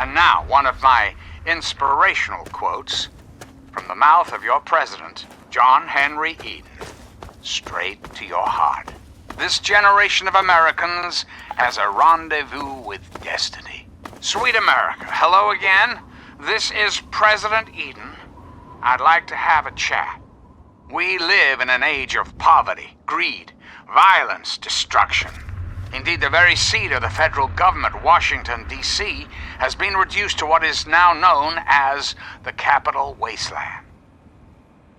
And now, one of my inspirational quotes from the mouth of your president, John Henry Eden, straight to your heart. This generation of Americans has a rendezvous with destiny. Sweet America, hello again. This is President Eden. I'd like to have a chat. We live in an age of poverty, greed, violence, destruction. Indeed, the very seat of the federal government, Washington, D.C., has been reduced to what is now known as the Capital Wasteland.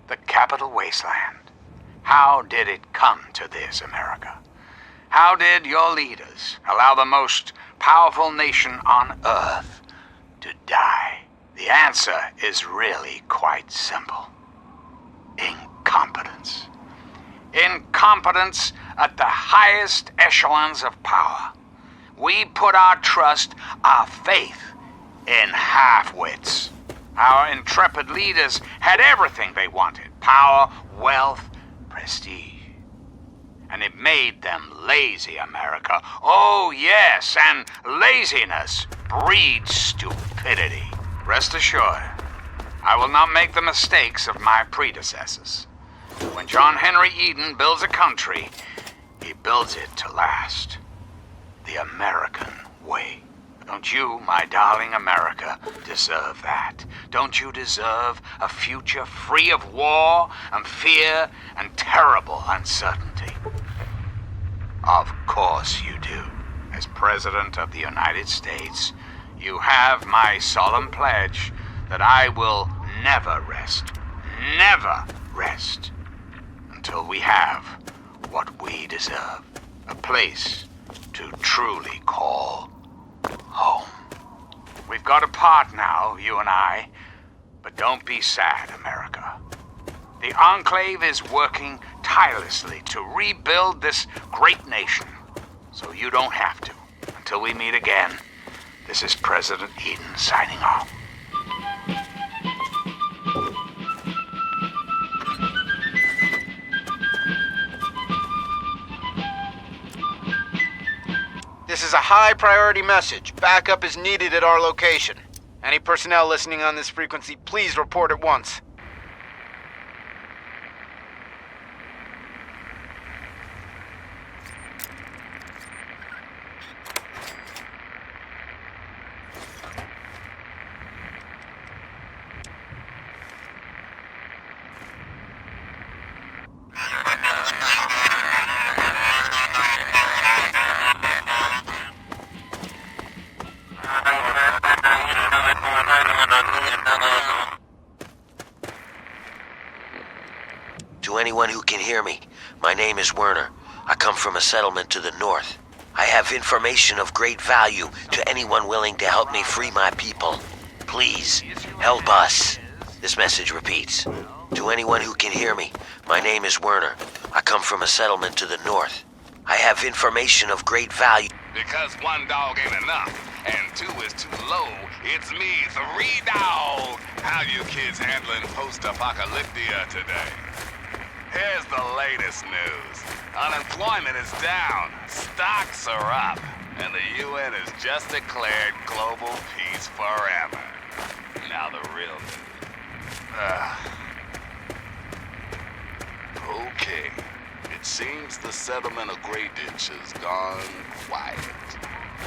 The Capital Wasteland. How did it come to this, America? How did your leaders allow the most powerful nation on Earth to die? The answer is really quite simple. Incompetence. Incompetence at the highest echelons of power. We put our trust, our faith, in half-wits. Our intrepid leaders had everything they wanted: power, wealth, prestige. And it made them lazy, America. Oh, yes, and laziness breeds stupidity. Rest assured, I will not make the mistakes of my predecessors. When John Henry Eden builds a country, he builds it to last. The American way. Don't you, my darling America, deserve that? Don't you deserve a future free of war and fear and terrible uncertainty? Of course you do. As President of the United States, you have my solemn pledge that I will never rest, until we have what we deserve. A place to truly call home. We've got a part now, you and I, but don't be sad, America. The Enclave is working tirelessly to rebuild this great nation, so you don't have to. Until we meet again, this is President Eden signing off. This is a high-priority message. Backup is needed at our location. Any personnel listening on this frequency, please report at once. To anyone who can hear me, my name is Werner. I come from a settlement to the north. I have information of great value to anyone willing to help me free my people. Please, help us. This message repeats. To anyone who can hear me, my name is Werner. I come from a settlement to the north. I have information of great value. Because one dog ain't enough, and two is too low, it's me, 3 Dog. How you kids handling post-apocalyptia today? Here's the latest news. Unemployment is down, stocks are up, and the UN has just declared global peace forever. Now the real news. Okay. It seems the settlement of Grey Ditch has gone quiet.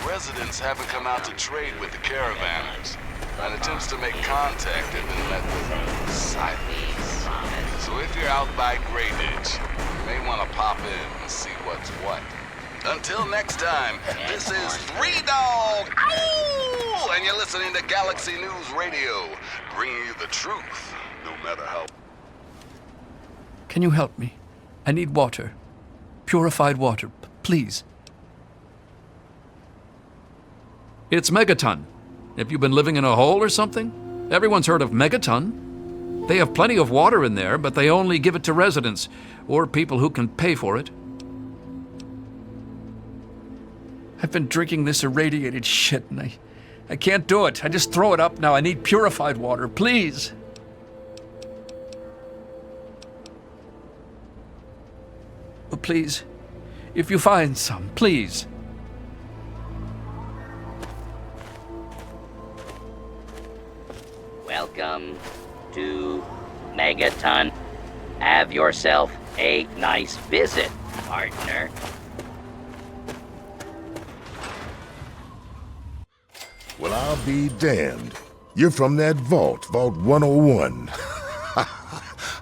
Residents haven't come out to trade with the caravanners, and attempts to make contact have been met with silence. So if you're out by Grey Ditch, you may want to pop in and see what's what. Until next time, this is 3 Dog, Ow! And you're listening to Galaxy News Radio, bringing you the truth, no matter how... Can you help me? I need water. Purified water, please. It's Megaton. Have you been living in a hole or something? Everyone's heard of Megaton. They have plenty of water in there, but they only give it to residents or people who can pay for it. I've been drinking this irradiated shit and I can't do it. I just throw it up now. I need purified water, please. Oh, please, if you find some, please. to Megaton. Have yourself a nice visit, partner. Well, I'll be damned. You're from that vault, Vault 101.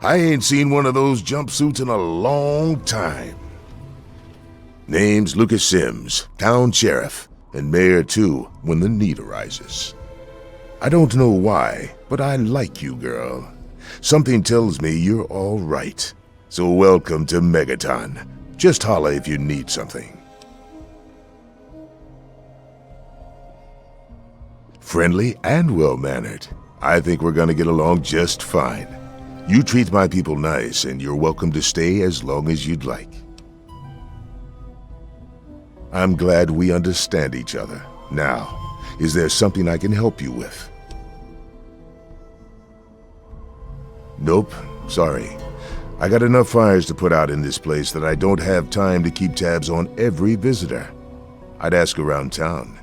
I ain't seen one of those jumpsuits in a long time. Name's Lucas Sims, town sheriff, and mayor too, when the need arises. I don't know why, but I like you, girl. Something tells me you're all right. So welcome to Megaton. Just holla if you need something. Friendly and well-mannered. I think we're gonna get along just fine. You treat my people nice, and you're welcome to stay as long as you'd like. I'm glad we understand each other. Now, is there something I can help you with? Nope, sorry. I got enough fires to put out in this place that I don't have time to keep tabs on every visitor. I'd ask around town.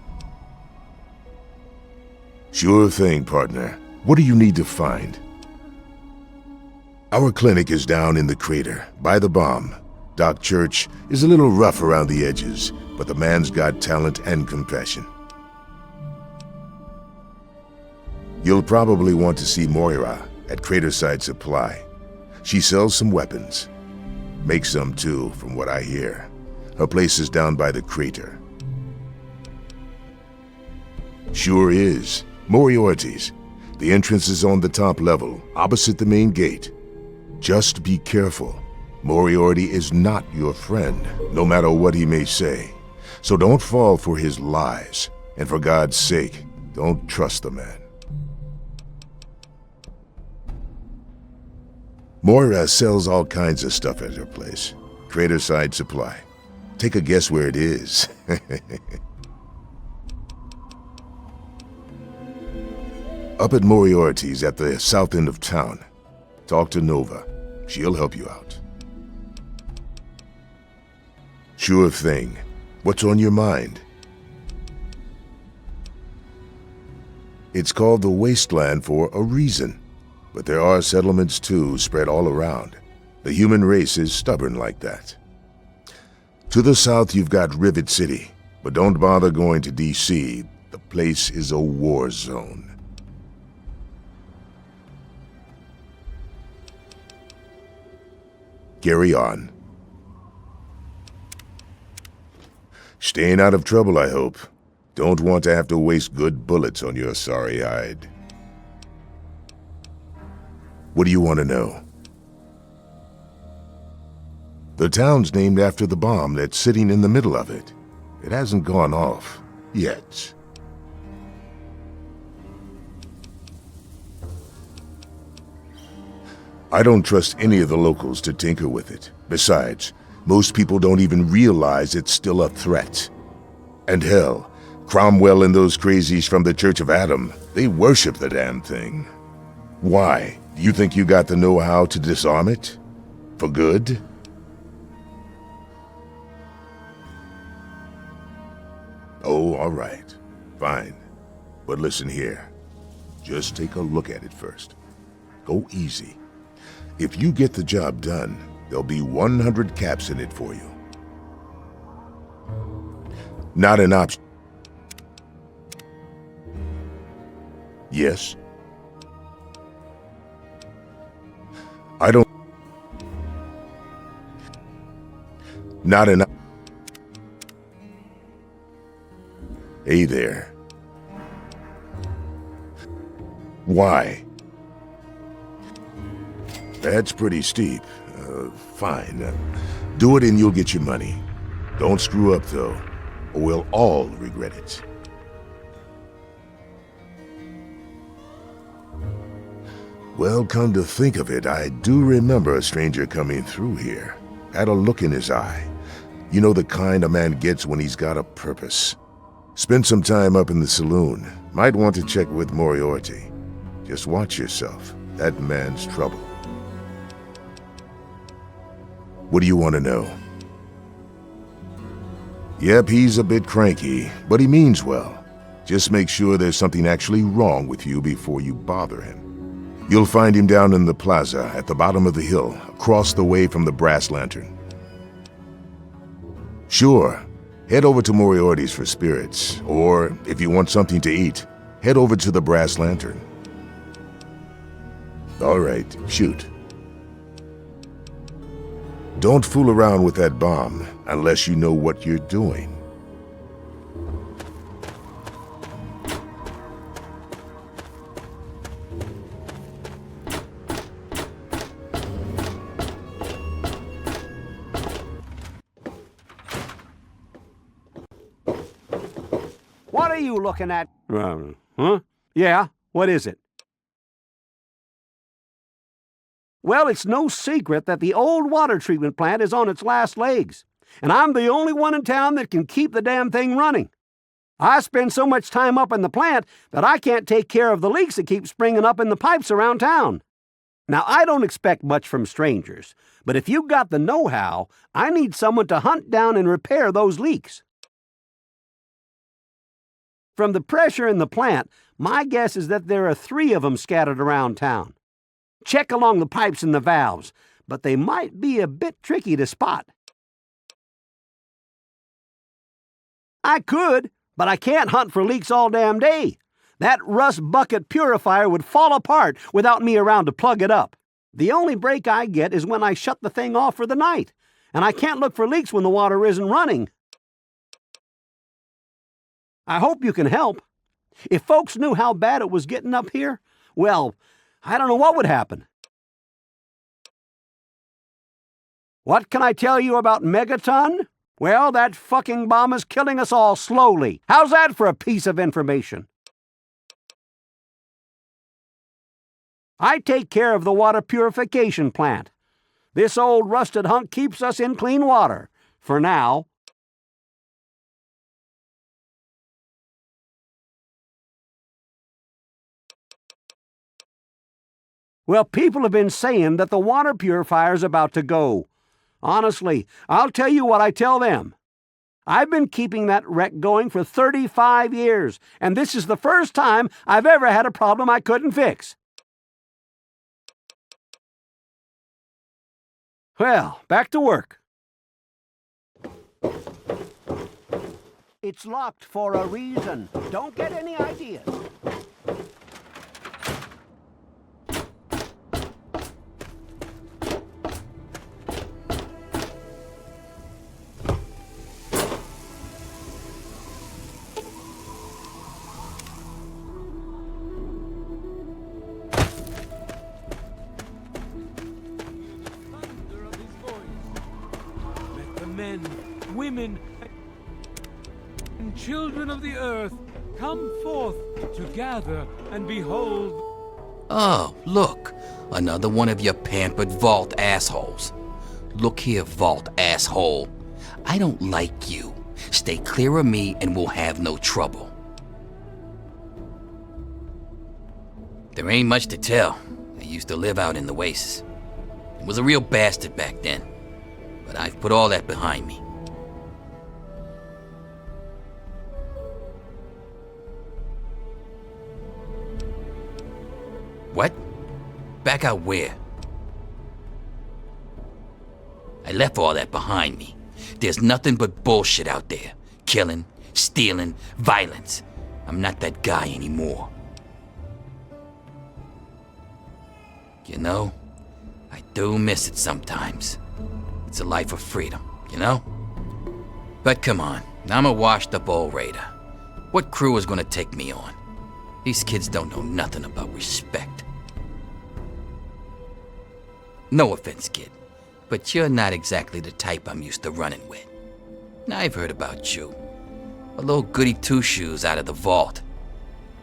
Sure thing, partner. What do you need to find? Our clinic is down in the crater, by the bomb. Doc Church is a little rough around the edges, but the man's got talent and compassion. You'll probably want to see Moira at Craterside Supply. She sells some weapons. Makes some too, from what I hear. Her place is down by the crater. Sure is. Moriarty's. The entrance is on the top level, opposite the main gate. Just be careful. Moriarty is not your friend, no matter what he may say. So don't fall for his lies. And for God's sake, don't trust the man. Moira sells all kinds of stuff at her place. Craterside Supply. Take a guess where it is. Up at Moriarty's at the south end of town. Talk to Nova. She'll help you out. Sure thing. What's on your mind? It's called the Wasteland for a reason. But there are settlements too, spread all around. The human race is stubborn like that. To the south you've got Rivet City, but don't bother going to D.C. The place is a war zone. Carry on. Staying out of trouble, I hope. Don't want to have to waste good bullets on your sorry hide. What do you want to know? The town's named after the bomb that's sitting in the middle of it. It hasn't gone off yet. I don't trust any of the locals to tinker with it. Besides, most people don't even realize it's still a threat. And hell, Cromwell and those crazies from the Church of Adam, they worship the damn thing. Why? Do you think you got the know-how to disarm it? For good? Oh, all right. Fine. But listen here. Just take a look at it first. Go easy. If you get the job done, there'll be 100 caps in it for you. Not an option. Yes? I don't... Not an... Hey there. Why? That's pretty steep. Fine. Do it and you'll get your money. Don't screw up, though, or we'll all regret it. Well, come to think of it, I do remember a stranger coming through here. Had a look in his eye. You know the kind a man gets when he's got a purpose. Spend some time up in the saloon. Might want to check with Moriarty. Just watch yourself. That man's trouble. What do you want to know? Yep, he's a bit cranky, but he means well. Just make sure there's something actually wrong with you before you bother him. You'll find him down in the plaza at the bottom of the hill, across the way from the brass lantern. Sure, head over to Moriarty's for spirits, or if you want something to eat, head over to the brass lantern. All right, shoot. Don't fool around with that bomb unless you know what you're doing. What are you looking at? Huh? Yeah, what is it? Well, it's no secret that the old water treatment plant is on its last legs, and I'm the only one in town that can keep the damn thing running. I spend so much time up in the plant that I can't take care of the leaks that keep springing up in the pipes around town. Now, I don't expect much from strangers, but if you've got the know-how, I need someone to hunt down and repair those leaks. From the pressure in the plant, my guess is that there are 3 of them scattered around town. Check along the pipes and the valves, but they might be a bit tricky to spot. I could, but I can't hunt for leaks all damn day. That rust bucket purifier would fall apart without me around to plug it up. The only break I get is when I shut the thing off for the night, and I can't look for leaks when the water isn't running. I hope you can help. If folks knew how bad it was getting up here, well, I don't know what would happen. What can I tell you about Megaton? Well, that fucking bomb is killing us all slowly. How's that for a piece of information? I take care of the water purification plant. This old rusted hunk keeps us in clean water, for now. Well, people have been saying that the water purifier's about to go. Honestly, I'll tell you what I tell them. I've been keeping that wreck going for 35 years, and this is the first time I've ever had a problem I couldn't fix. Well, back to work. It's locked for a reason. Don't get any ideas. Men, women, and children of the earth, come forth to gather and behold. Oh, look, another one of your pampered vault assholes. Look here, vault asshole. I don't like you. Stay clear of me and we'll have no trouble. There ain't much to tell. I used to live out in the wastes. I was a real bastard back then. But I've put all that behind me. What? Back out where? I left all that behind me. There's nothing but bullshit out there. Killing, stealing, violence. I'm not that guy anymore. You know, I do miss it sometimes. It's a life of freedom, you know? But come on, I'm a washed-up old raider. What crew is gonna take me on? These kids don't know nothing about respect. No offense, kid, but you're not exactly the type I'm used to running with. I've heard about you. A little goody two-shoes out of the vault.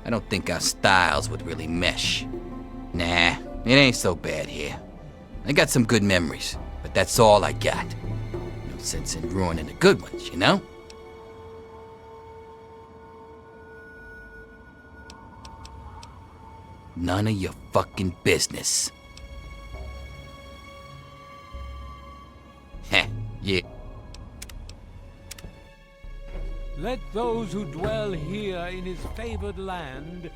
I don't think our styles would really mesh. Nah, it ain't so bad here. I got some good memories. But that's all I got. No sense in ruining the good ones, you know? None of your fucking business. Heh, yeah. Let those who dwell here in his favored land.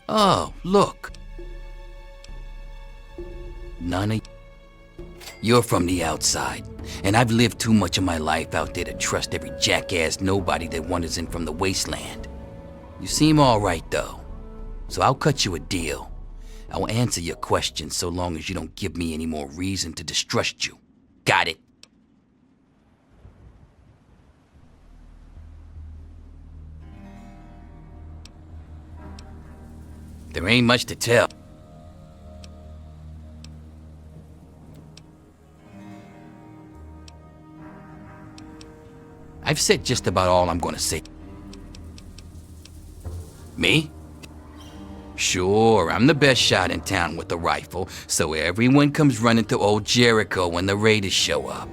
Oh, look. None of You're from the outside, and I've lived too much of my life out there to trust every jackass nobody that wanders in from the wasteland. You seem all right, though, so I'll cut you a deal. I'll answer your questions so long as you don't give me any more reason to distrust you. Got it? There ain't much to tell. I've said just about all I'm gonna say. Me? Sure, I'm the best shot in town with the rifle, so everyone comes running to old Jericho when the raiders show up.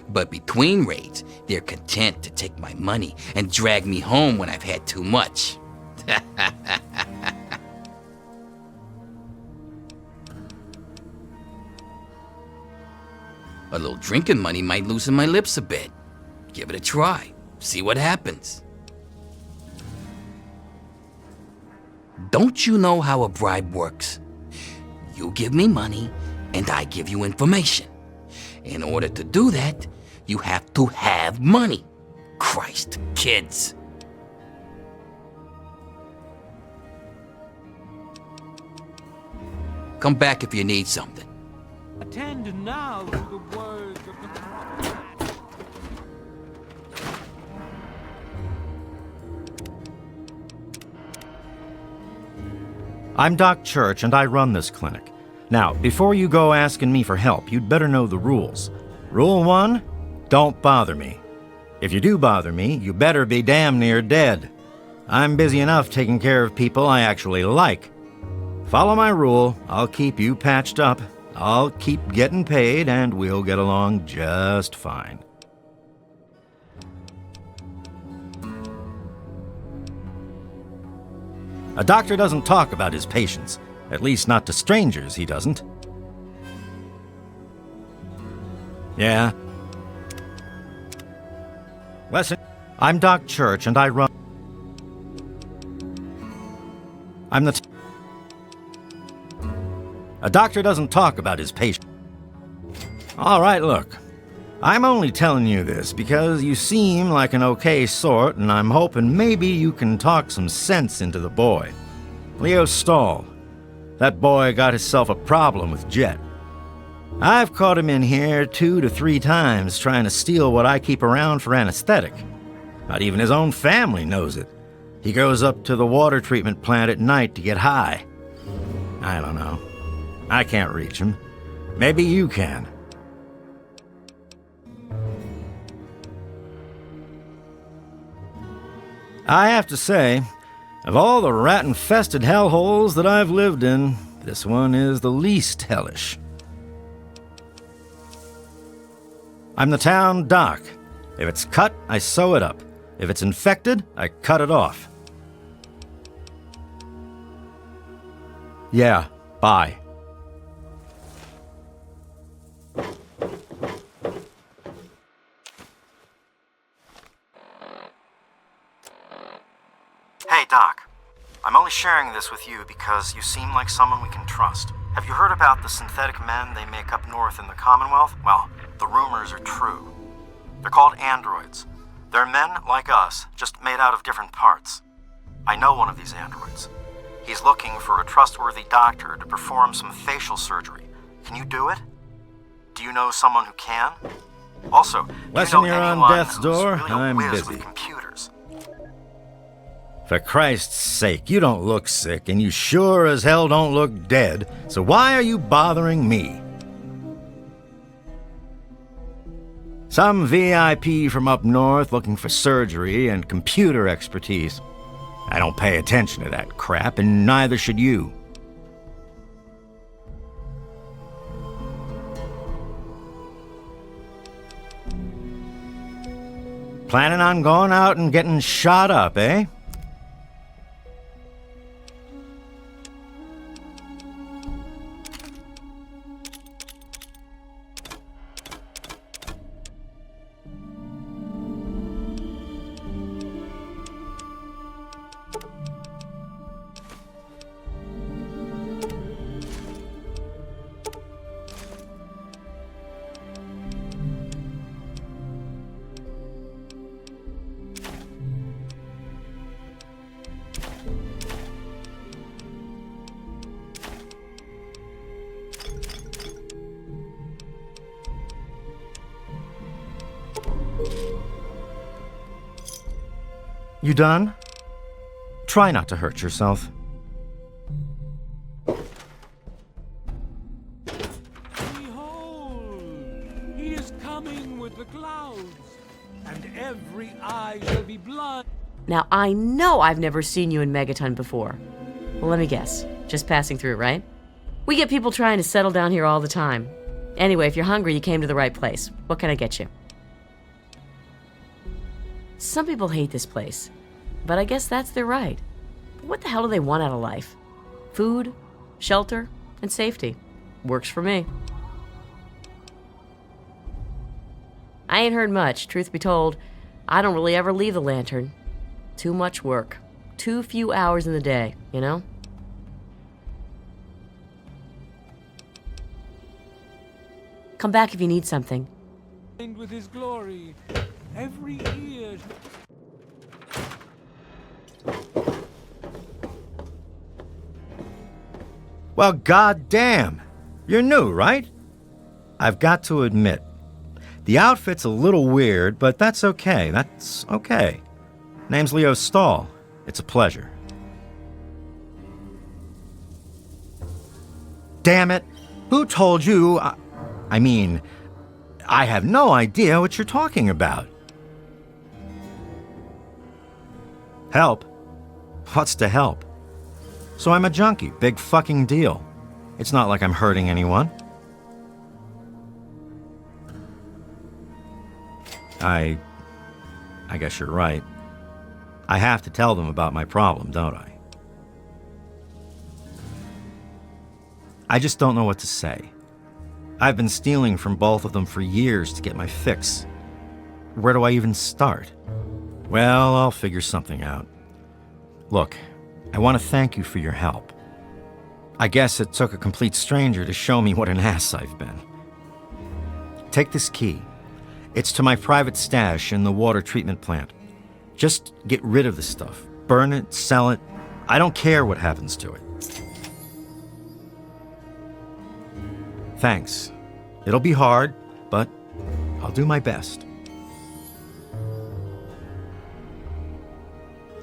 But between raids, they're content to take my money and drag me home when I've had too much. A little drinking money might loosen my lips a bit. Give it a try. See what happens. Don't you know how a bribe works? You give me money, and I give you information. In order to do that, you have to have money. Christ, kids. Come back if you need something. Attend now to the words of the prophet. I'm Doc Church, and I run this clinic. Now, before you go asking me for help, you'd better know the rules. Rule 1, don't bother me. If you do bother me, you better be damn near dead. I'm busy enough taking care of people I actually like. Follow my rule, I'll keep you patched up, I'll keep getting paid, and we'll get along just fine. A doctor doesn't talk about his patients. At least not to strangers, he doesn't. Yeah. Listen, I'm Doc Church, and I run... I'm the... A doctor doesn't talk about his patient. All right, look. I'm only telling you this because you seem like an okay sort, and I'm hoping maybe you can talk some sense into the boy. Leo Stahl. That boy got himself a problem with Jet. I've caught him in here 2 to 3 times trying to steal what I keep around for anesthetic. Not even his own family knows it. He goes up to the water treatment plant at night to get high. I don't know. I can't reach him. Maybe you can. I have to say, of all the rat-infested hellholes that I've lived in, this one is the least hellish. I'm the town doc. If it's cut, I sew it up. If it's infected, I cut it off. Yeah, bye. Hey, Doc. I'm only sharing this with you because you seem like someone we can trust. Have you heard about the synthetic men they make up north in the Commonwealth? Well, the rumors are true. They're called androids. They're men like us, just made out of different parts. I know one of these androids. He's looking for a trustworthy doctor to perform some facial surgery. Can you do it? Do you know someone who can? Also, do Lesson you know you're on anyone death's who's door? really I'm whiz busy. with computers? For Christ's sake, you don't look sick, and you sure as hell don't look dead, so why are you bothering me? Some VIP from up north looking for surgery and computer expertise. I don't pay attention to that crap, and neither should you. Planning on going out and getting shot up, eh? You done? Try not to hurt yourself. Behold, he is coming with the clouds, and every eye shall be blind. Now, I know I've never seen you in Megaton before. Well, let me guess. Just passing through, right? We get people trying to settle down here all the time. Anyway, if you're hungry, you came to the right place. What can I get you? Some people hate this place, but I guess that's their right. What the hell do they want out of life? Food, shelter, and safety. Works for me. I ain't heard much, truth be told. I don't really ever leave the lantern. Too much work. Too few hours in the day, you know? Come back if you need something. With his glory, every ear. Well, goddamn. You're new, right? I've got to admit, the outfit's a little weird, but that's okay. That's okay. Name's Leo Stahl. It's a pleasure. Damn it. Who told you? I mean, I have no idea what you're talking about. Help? What's to help? So I'm a junkie. Big fucking deal. It's not like I'm hurting anyone. I guess you're right. I have to tell them about my problem, don't I? I just don't know what to say. I've been stealing from both of them for years to get my fix. Where do I even start? Well, I'll figure something out. Look, I want to thank you for your help. I guess it took a complete stranger to show me what an ass I've been. Take this key. It's to my private stash in the water treatment plant. Just get rid of the stuff. Burn it, sell it. I don't care what happens to it. Thanks. It'll be hard, but I'll do my best.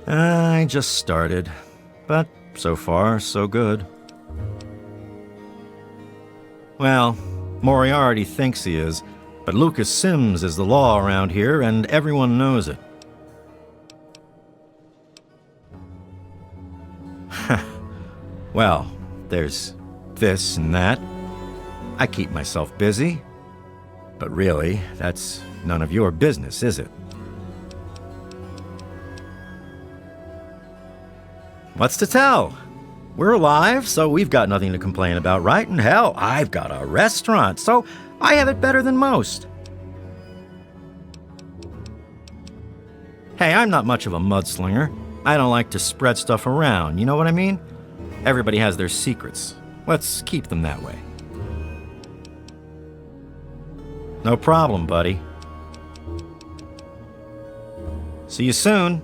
I just started, but so far, so good. Well, Moriarty thinks he is, but Lucas Sims is the law around here, and everyone knows it. Well, there's this and that. I keep myself busy, but really, that's none of your business, is it? What's to tell? We're alive, so we've got nothing to complain about, right? And hell, I've got a restaurant, so I have it better than most. Hey, I'm not much of a mudslinger. I don't like to spread stuff around, you know what I mean? Everybody has their secrets. Let's keep them that way. No problem, buddy. See you soon.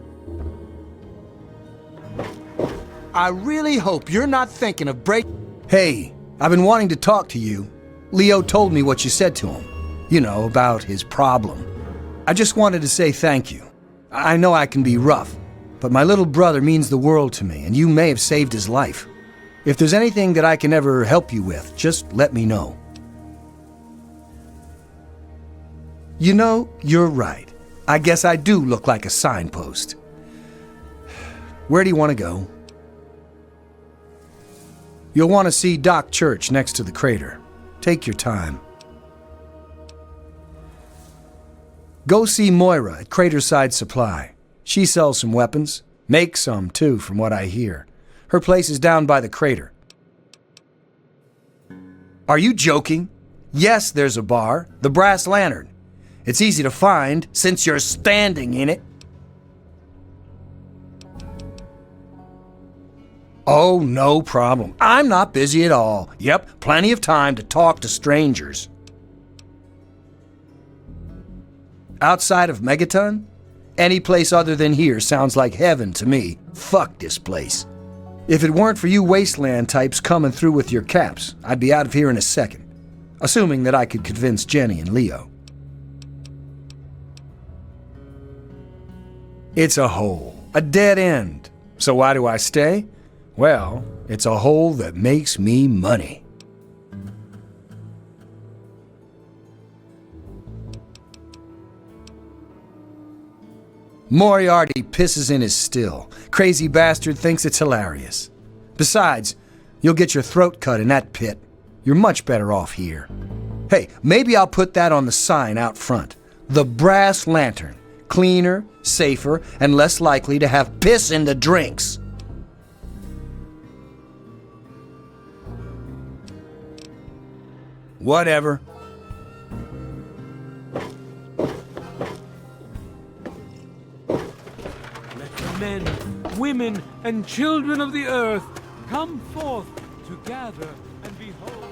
I really hope you're not thinking of Hey, I've been wanting to talk to you. Leo told me what you said to him. You know, about his problem. I just wanted to say thank you. I know I can be rough, but my little brother means the world to me, and you may have saved his life. If there's anything that I can ever help you with, just let me know. You know, you're right. I guess I do look like a signpost. Where do you want to go? You'll want to see Doc Church next to the crater. Take your time. Go see Moira at Craterside Supply. She sells some weapons. Makes some, too, from what I hear. Her place is down by the crater. Are you joking? Yes, there's a bar, the Brass Lantern. It's easy to find, since you're standing in it. Oh, no problem. I'm not busy at all. Yep, plenty of time to talk to strangers. Outside of Megaton? Any place other than here sounds like heaven to me. Fuck this place. If it weren't for you wasteland types coming through with your caps, I'd be out of here in a second. Assuming that I could convince Jenny and Leo. It's a hole. A dead end. So why do I stay? Well, it's a hole that makes me money. Moriarty pisses in his still. Crazy bastard thinks it's hilarious. Besides, you'll get your throat cut in that pit. You're much better off here. Hey, maybe I'll put that on the sign out front. The Brass Lantern. Cleaner, safer, and less likely to have piss in the drinks. Whatever. Let the men, women, and children of the earth come forth to gather and behold.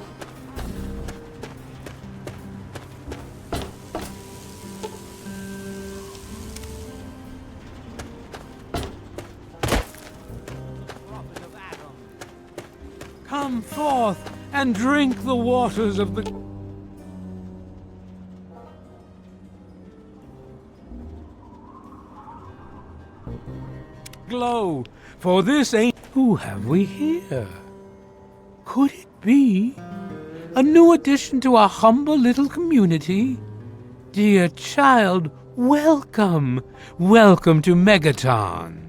Come forth and drink the waters of the glow, for this ain't... Who have we here? Could it be a new addition to our humble little community? Dear child, welcome, welcome to Megaton.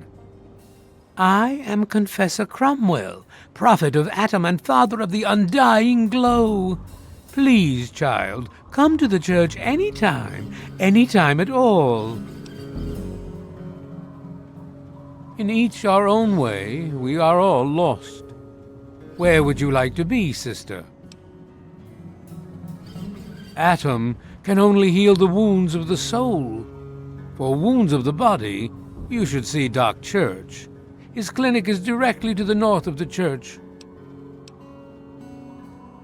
I am Confessor Cromwell, prophet of Atom and father of the undying glow. Please, child, come to the church anytime at all. In each our own way, we are all lost. Where would you like to be, sister? Atom can only heal the wounds of the soul. For wounds of the body, you should see Doc Church. His clinic is directly to the north of the church.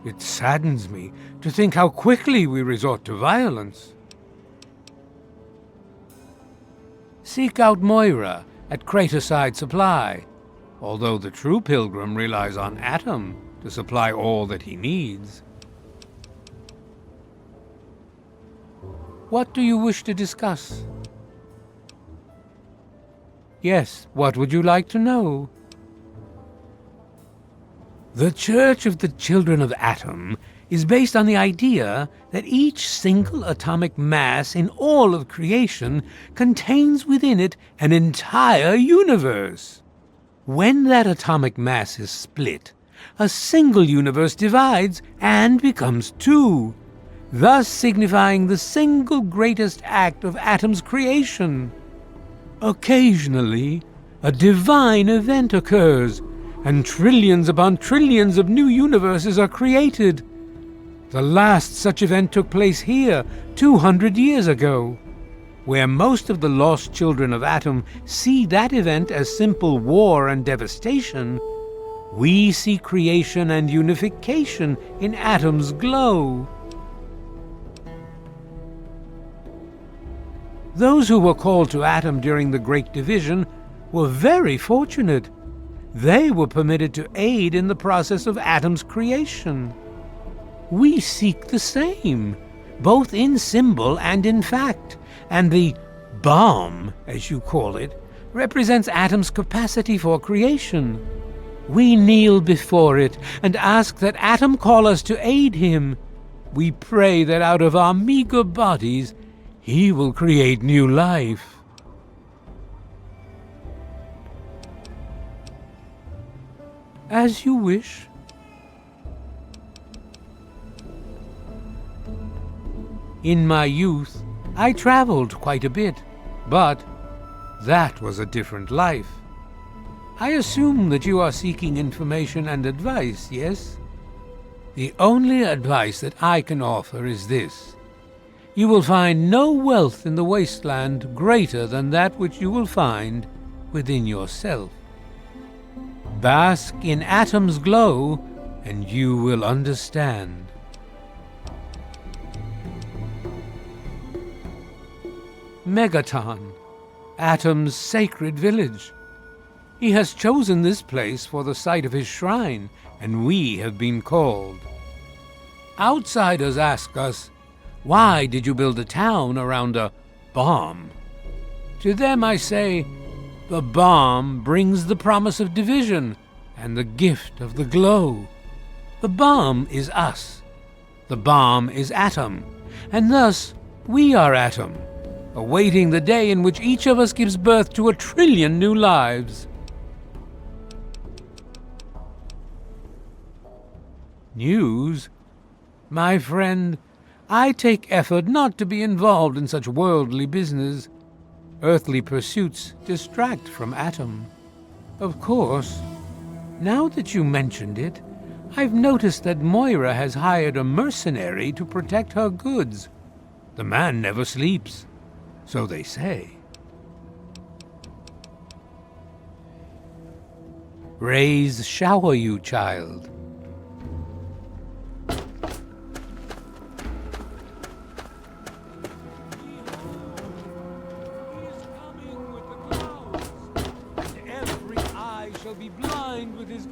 It saddens me to think how quickly we resort to violence. Seek out Moira at Craterside Supply, although the true pilgrim relies on Atom to supply all that he needs. What do you wish to discuss? Yes, what would you like to know? The Church of the Children of Atom is based on the idea that each single atomic mass in all of creation contains within it an entire universe. When that atomic mass is split, a single universe divides and becomes two, thus signifying the single greatest act of Atom's creation. Occasionally, a divine event occurs, and trillions upon trillions of new universes are created. The last such event took place here 200 years ago. Where most of the lost children of Atom see that event as simple war and devastation, we see creation and unification in Atom's glow. Those who were called to Atom during the Great Division were very fortunate. They were permitted to aid in the process of Atom's creation. We seek the same, both in symbol and in fact, and the bomb, as you call it, represents Atom's capacity for creation. We kneel before it and ask that Atom call us to aid him. We pray that out of our meager bodies, he will create new life. As you wish. In my youth, I traveled quite a bit, but that was a different life. I assume that you are seeking information and advice, yes? The only advice that I can offer is this. You will find no wealth in the wasteland greater than that which you will find within yourself. Bask in Atom's glow, and you will understand. Megaton, Atom's sacred village. He has chosen this place for the site of his shrine, and we have been called. Outsiders ask us, why did you build a town around a bomb? To them I say, The bomb brings the promise of division and the gift of the glow. The bomb is us. The bomb is Atom, and thus we are Atom, awaiting the day in which each of us gives birth to 1 trillion new lives. News? My friend, I take effort not to be involved in such worldly business. Earthly pursuits distract from Atom. Of course, now that you mentioned it, I've noticed that Moira has hired a mercenary to protect her goods. The man never sleeps, so they say. Rays shower you, child. Be blind with his...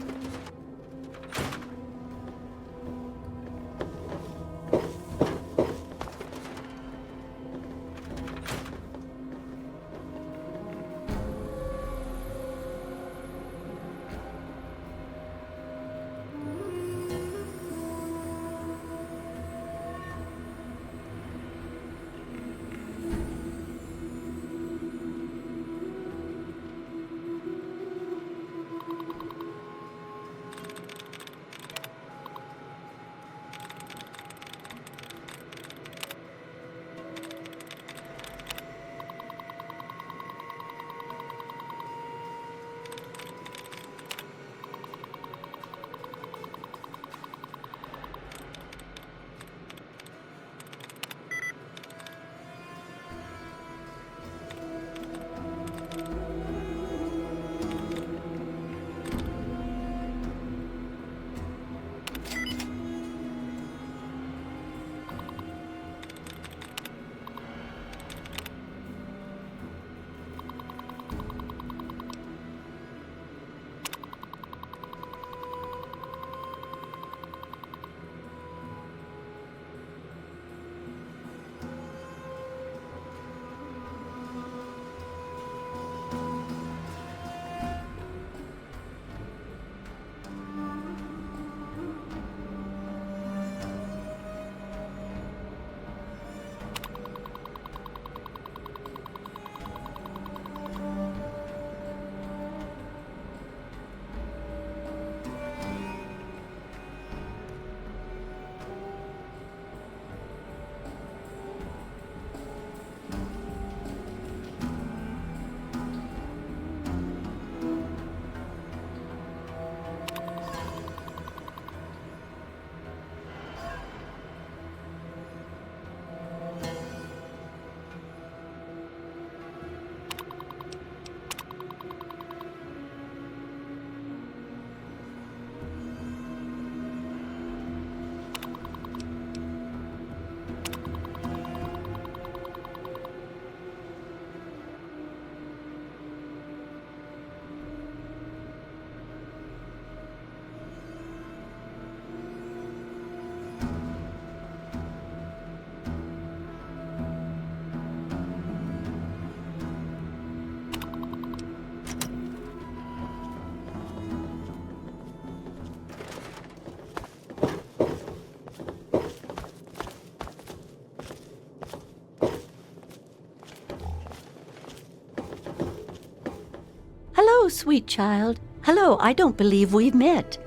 Hello, sweet child. Hello, I don't believe we've met.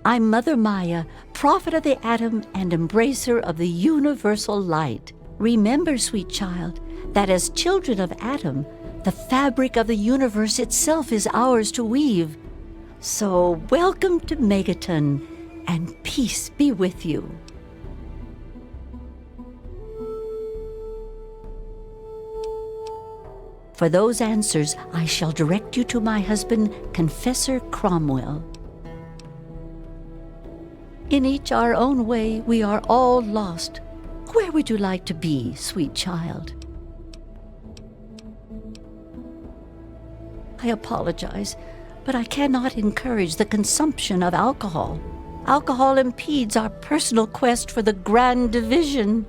I'm Mother Maya, prophet of the atom and embracer of the universal light. Remember, sweet child, that as children of Atom, the fabric of the universe itself is ours to weave. So welcome to Megaton, and peace be with you. For those answers, I shall direct you to my husband, Confessor Cromwell. In each our own way, we are all lost. Where would you like to be, sweet child? I apologize, but I cannot encourage the consumption of alcohol. Alcohol impedes our personal quest for the grand division.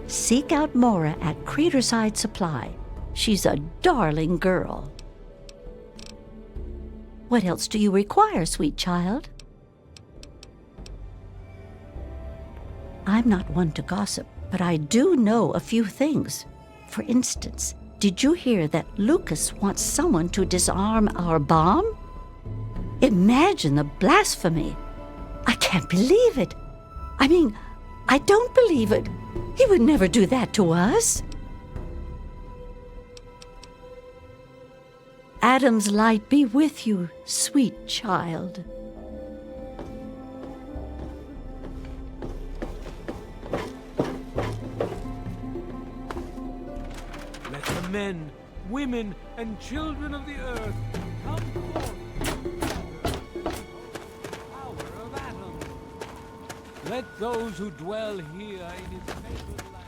Seek out Mora at Craterside Supply. She's a darling girl. What else do you require, sweet child? I'm not one to gossip, but I do know a few things. For instance, did you hear that Lucas wants someone to disarm our bomb? Imagine the blasphemy. I can't believe it. I mean, I don't believe it. He would never do that to us. Adam's light be with you, sweet child. Let the men, women, and children of the earth come forth. Power of Adam. Let those who dwell here in his favored land.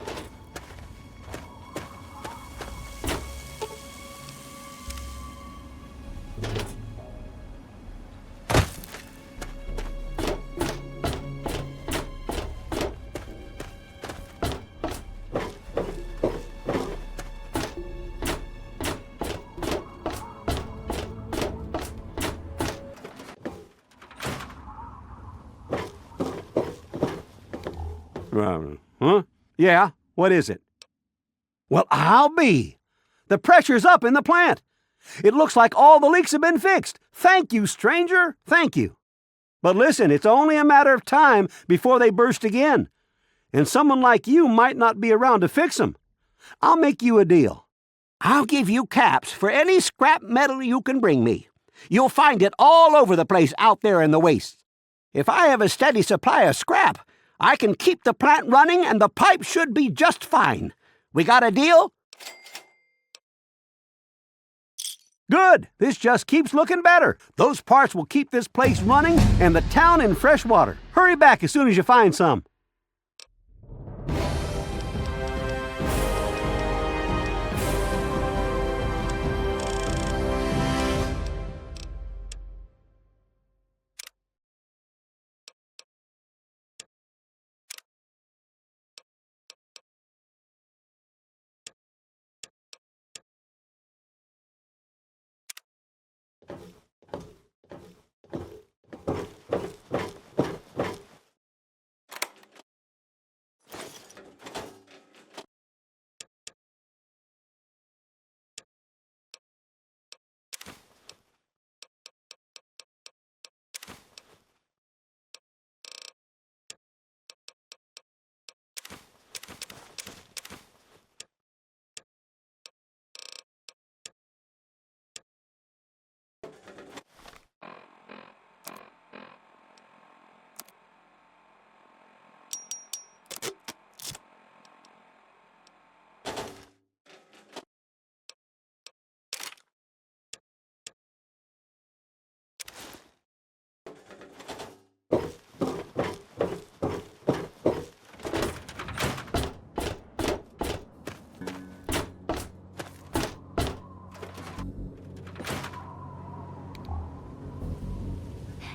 Huh? Yeah, what is it? Well, I'll be. The pressure's up in the plant. It looks like all the leaks have been fixed. Thank you, stranger. Thank you. But listen, it's only a matter of time before they burst again. And someone like you might not be around to fix them. I'll make you a deal. I'll give you caps for any scrap metal you can bring me. You'll find it all over the place out there in the wastes. If I have a steady supply of scrap, I can keep the plant running and the pipe should be just fine. We got a deal? Good. This just keeps looking better. Those parts will keep this place running and the town in fresh water. Hurry back as soon as you find some.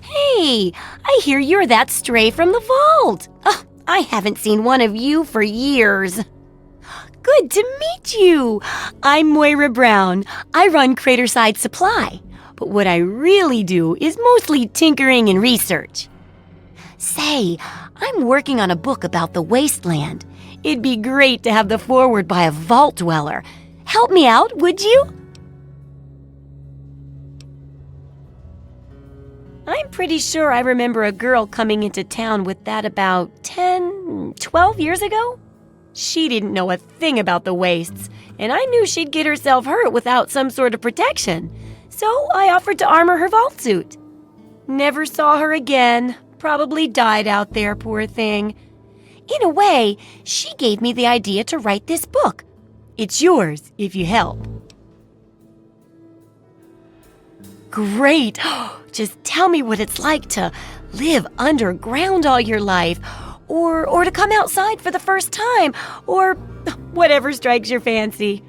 Hey, I hear you're that stray from the vault. Oh, I haven't seen one of you for years. Good to meet you. I'm Moira Brown. I run Craterside Supply, but what I really do is mostly tinkering and research. Say, I'm working on a book about the wasteland. It'd be great to have the foreword by a vault dweller. Help me out, would you? I'm pretty sure I remember a girl coming into town with that about 10, 12 years ago. She didn't know a thing about the wastes, and I knew she'd get herself hurt without some sort of protection. So I offered to armor her vault suit. Never saw her again. Probably died out there, poor thing. In a way, she gave me the idea to write this book. It's yours if you help. Great! Just tell me what it's like to live underground all your life, or to come outside for the first time, or whatever strikes your fancy.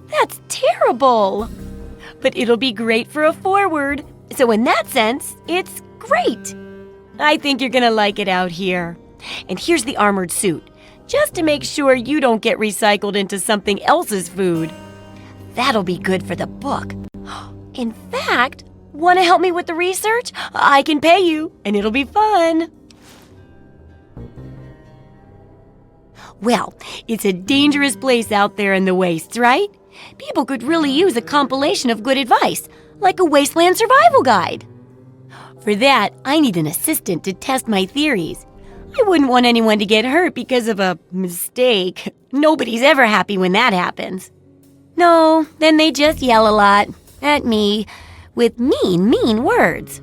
That's terrible! but it'll be great for a forward. So in that sense, it's great. I think you're gonna like it out here. And here's the armored suit, just to make sure you don't get recycled into something else's food. That'll be good for the book. In fact, want to help me with the research? I can pay you, and it'll be fun. Well, it's a dangerous place out there in the wastes, right? People could really use a compilation of good advice, like a wasteland survival guide. For that, I need an assistant to test my theories. I wouldn't want anyone to get hurt because of a mistake. Nobody's ever happy when that happens. No, then they just yell a lot at me with mean words.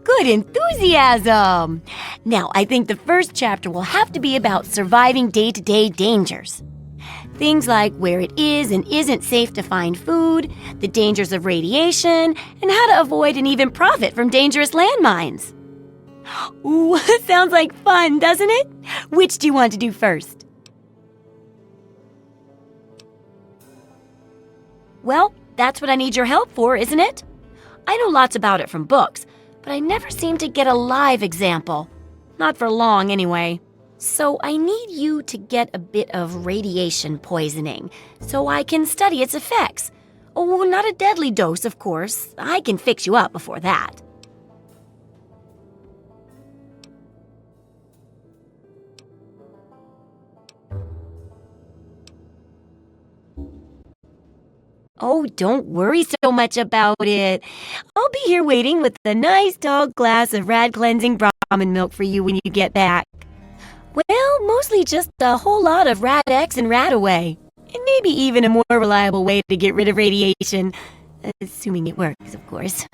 Good enthusiasm! Now, I think the first chapter will have to be about surviving day-to-day dangers. Things like where it is and isn't safe to find food, the dangers of radiation, and how to avoid and even profit from dangerous landmines. Ooh, sounds like fun, doesn't it? Which do you want to do first? Well, that's what I need your help for, isn't it? I know lots about it from books, but I never seem to get a live example. Not for long, anyway. So I need you to get a bit of radiation poisoning, so I can study its effects. Oh, not a deadly dose, of course. I can fix you up before that. Oh, don't worry so much about it. I'll be here waiting with a nice tall glass of rad-cleansing Brahmin milk for you when you get back. Well, mostly just a whole lot of Rad-X and Rad-Away. And maybe even a more reliable way to get rid of radiation. Assuming it works, of course.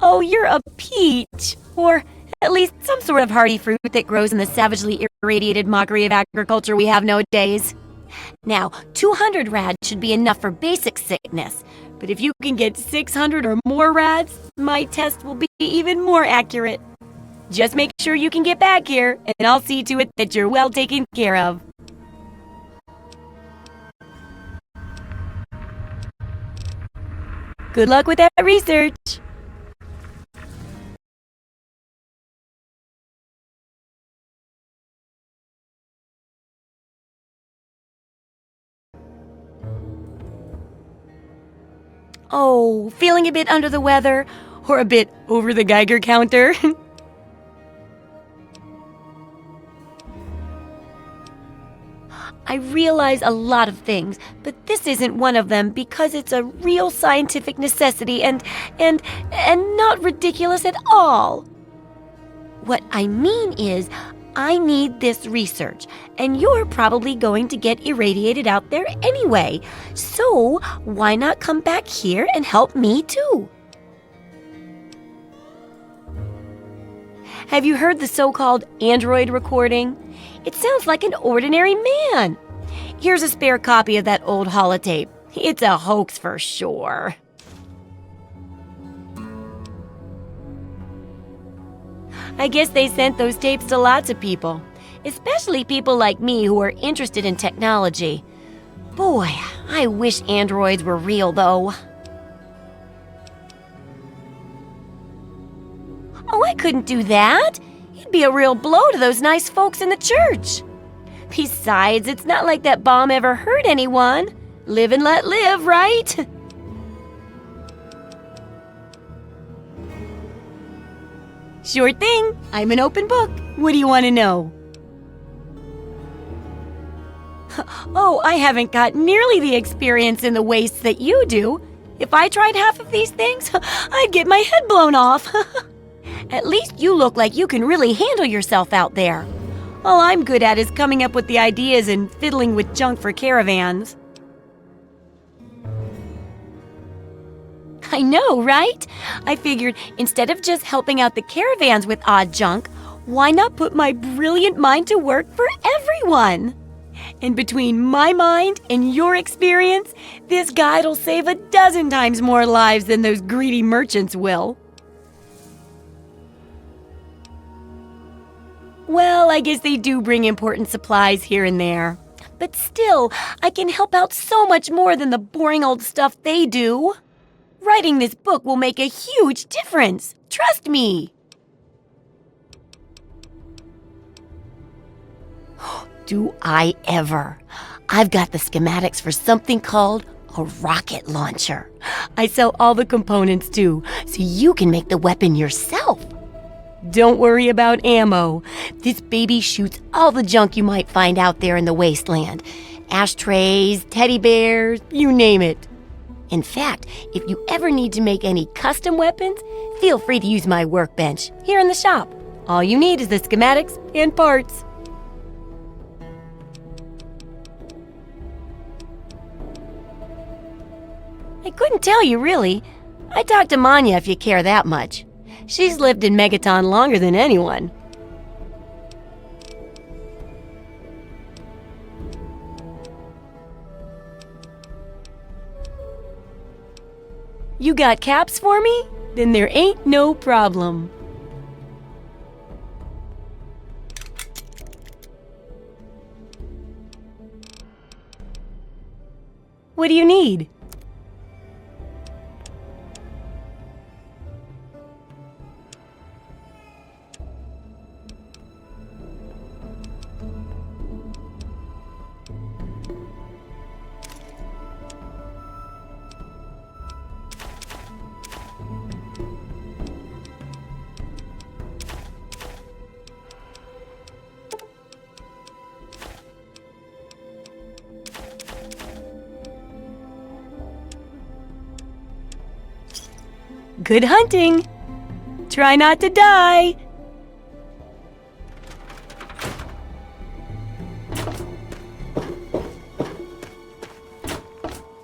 Oh, you're a peach. Or at least some sort of hardy fruit that grows in the savagely irradiated mockery of agriculture we have nowadays. Now, 200 rads should be enough for basic sickness, but if you can get 600 or more rads, my test will be even more accurate. Just make sure you can get back here, and I'll see to it that you're well taken care of. Good luck with that research. Oh, feeling a bit under the weather? Or a bit over the Geiger counter? I realize a lot of things, but this isn't one of them because it's a real scientific necessity and not ridiculous at all. What I mean is, I need this research, and you're probably going to get irradiated out there anyway. So, why not come back here and help me too? Have you heard the so-called android recording? It sounds like an ordinary man. Here's a spare copy of that old holotape. It's a hoax for sure. I guess they sent those tapes to lots of people, especially people like me who are interested in technology. Boy, I wish androids were real, though. Oh, I couldn't do that. It'd be a real blow to those nice folks in the church. Besides, it's not like that bomb ever hurt anyone. Live and let live, right? Sure thing. I'm an open book. What do you want to know? Oh, I haven't got nearly the experience in the wastes that you do. If I tried half of these things, I'd get my head blown off. At least you look like you can really handle yourself out there. All I'm good at is coming up with the ideas and fiddling with junk for caravans. I know, right? I figured instead of just helping out the caravans with odd junk, why not put my brilliant mind to work for everyone? And between my mind and your experience, this guide'll save 12 times more lives than those greedy merchants will. Well, I guess they do bring important supplies here and there. But still, I can help out so much more than the boring old stuff they do. Writing this book will make a huge difference. Trust me. Do I ever? I've got the schematics for something called a rocket launcher. I sell all the components too, so you can make the weapon yourself. Don't worry about ammo. This baby shoots all the junk you might find out there in the wasteland. Ashtrays, teddy bears, you name it. In fact, if you ever need to make any custom weapons, feel free to use my workbench here in the shop. All you need is the schematics and parts. I couldn't tell you, really. I talked to Manya if you care that much. She's lived in Megaton longer than anyone. You got caps for me? Then there ain't no problem. What do you need? Good hunting! Try not to die!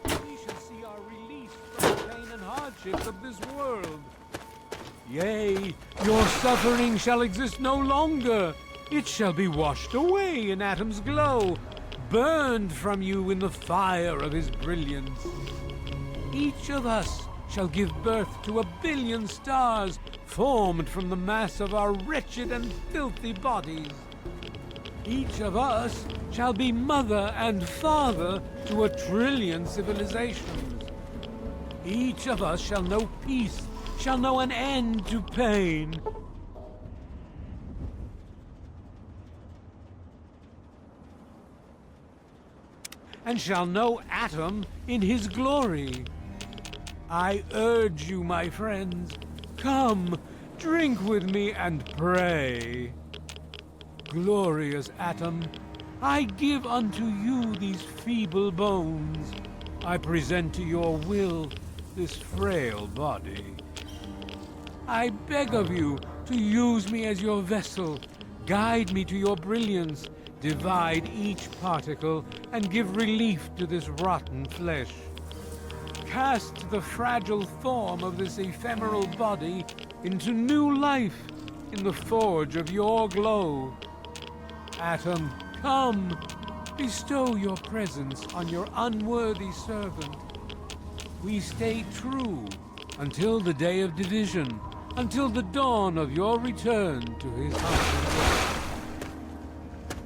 We shall see our release from the pain and hardships of this world. Yea, your suffering shall exist no longer. It shall be washed away in Atom's glow, burned from you in the fire of his brilliance. Each of us shall give birth to 1 billion stars formed from the mass of our wretched and filthy bodies. Each of us shall be mother and father to 1 trillion civilizations. Each of us shall know peace, shall know an end to pain. And shall know Atom in his glory. I urge you, my friends, come, drink with me and pray. Glorious Atom, I give unto you these feeble bones. I present to your will this frail body. I beg of you to use me as your vessel, guide me to your brilliance, divide each particle, and give relief to this rotten flesh. Cast the fragile form of this ephemeral body into new life in the forge of your glow. Atom, come, bestow your presence on your unworthy servant. We stay true until the day of division, until the dawn of your return to his house.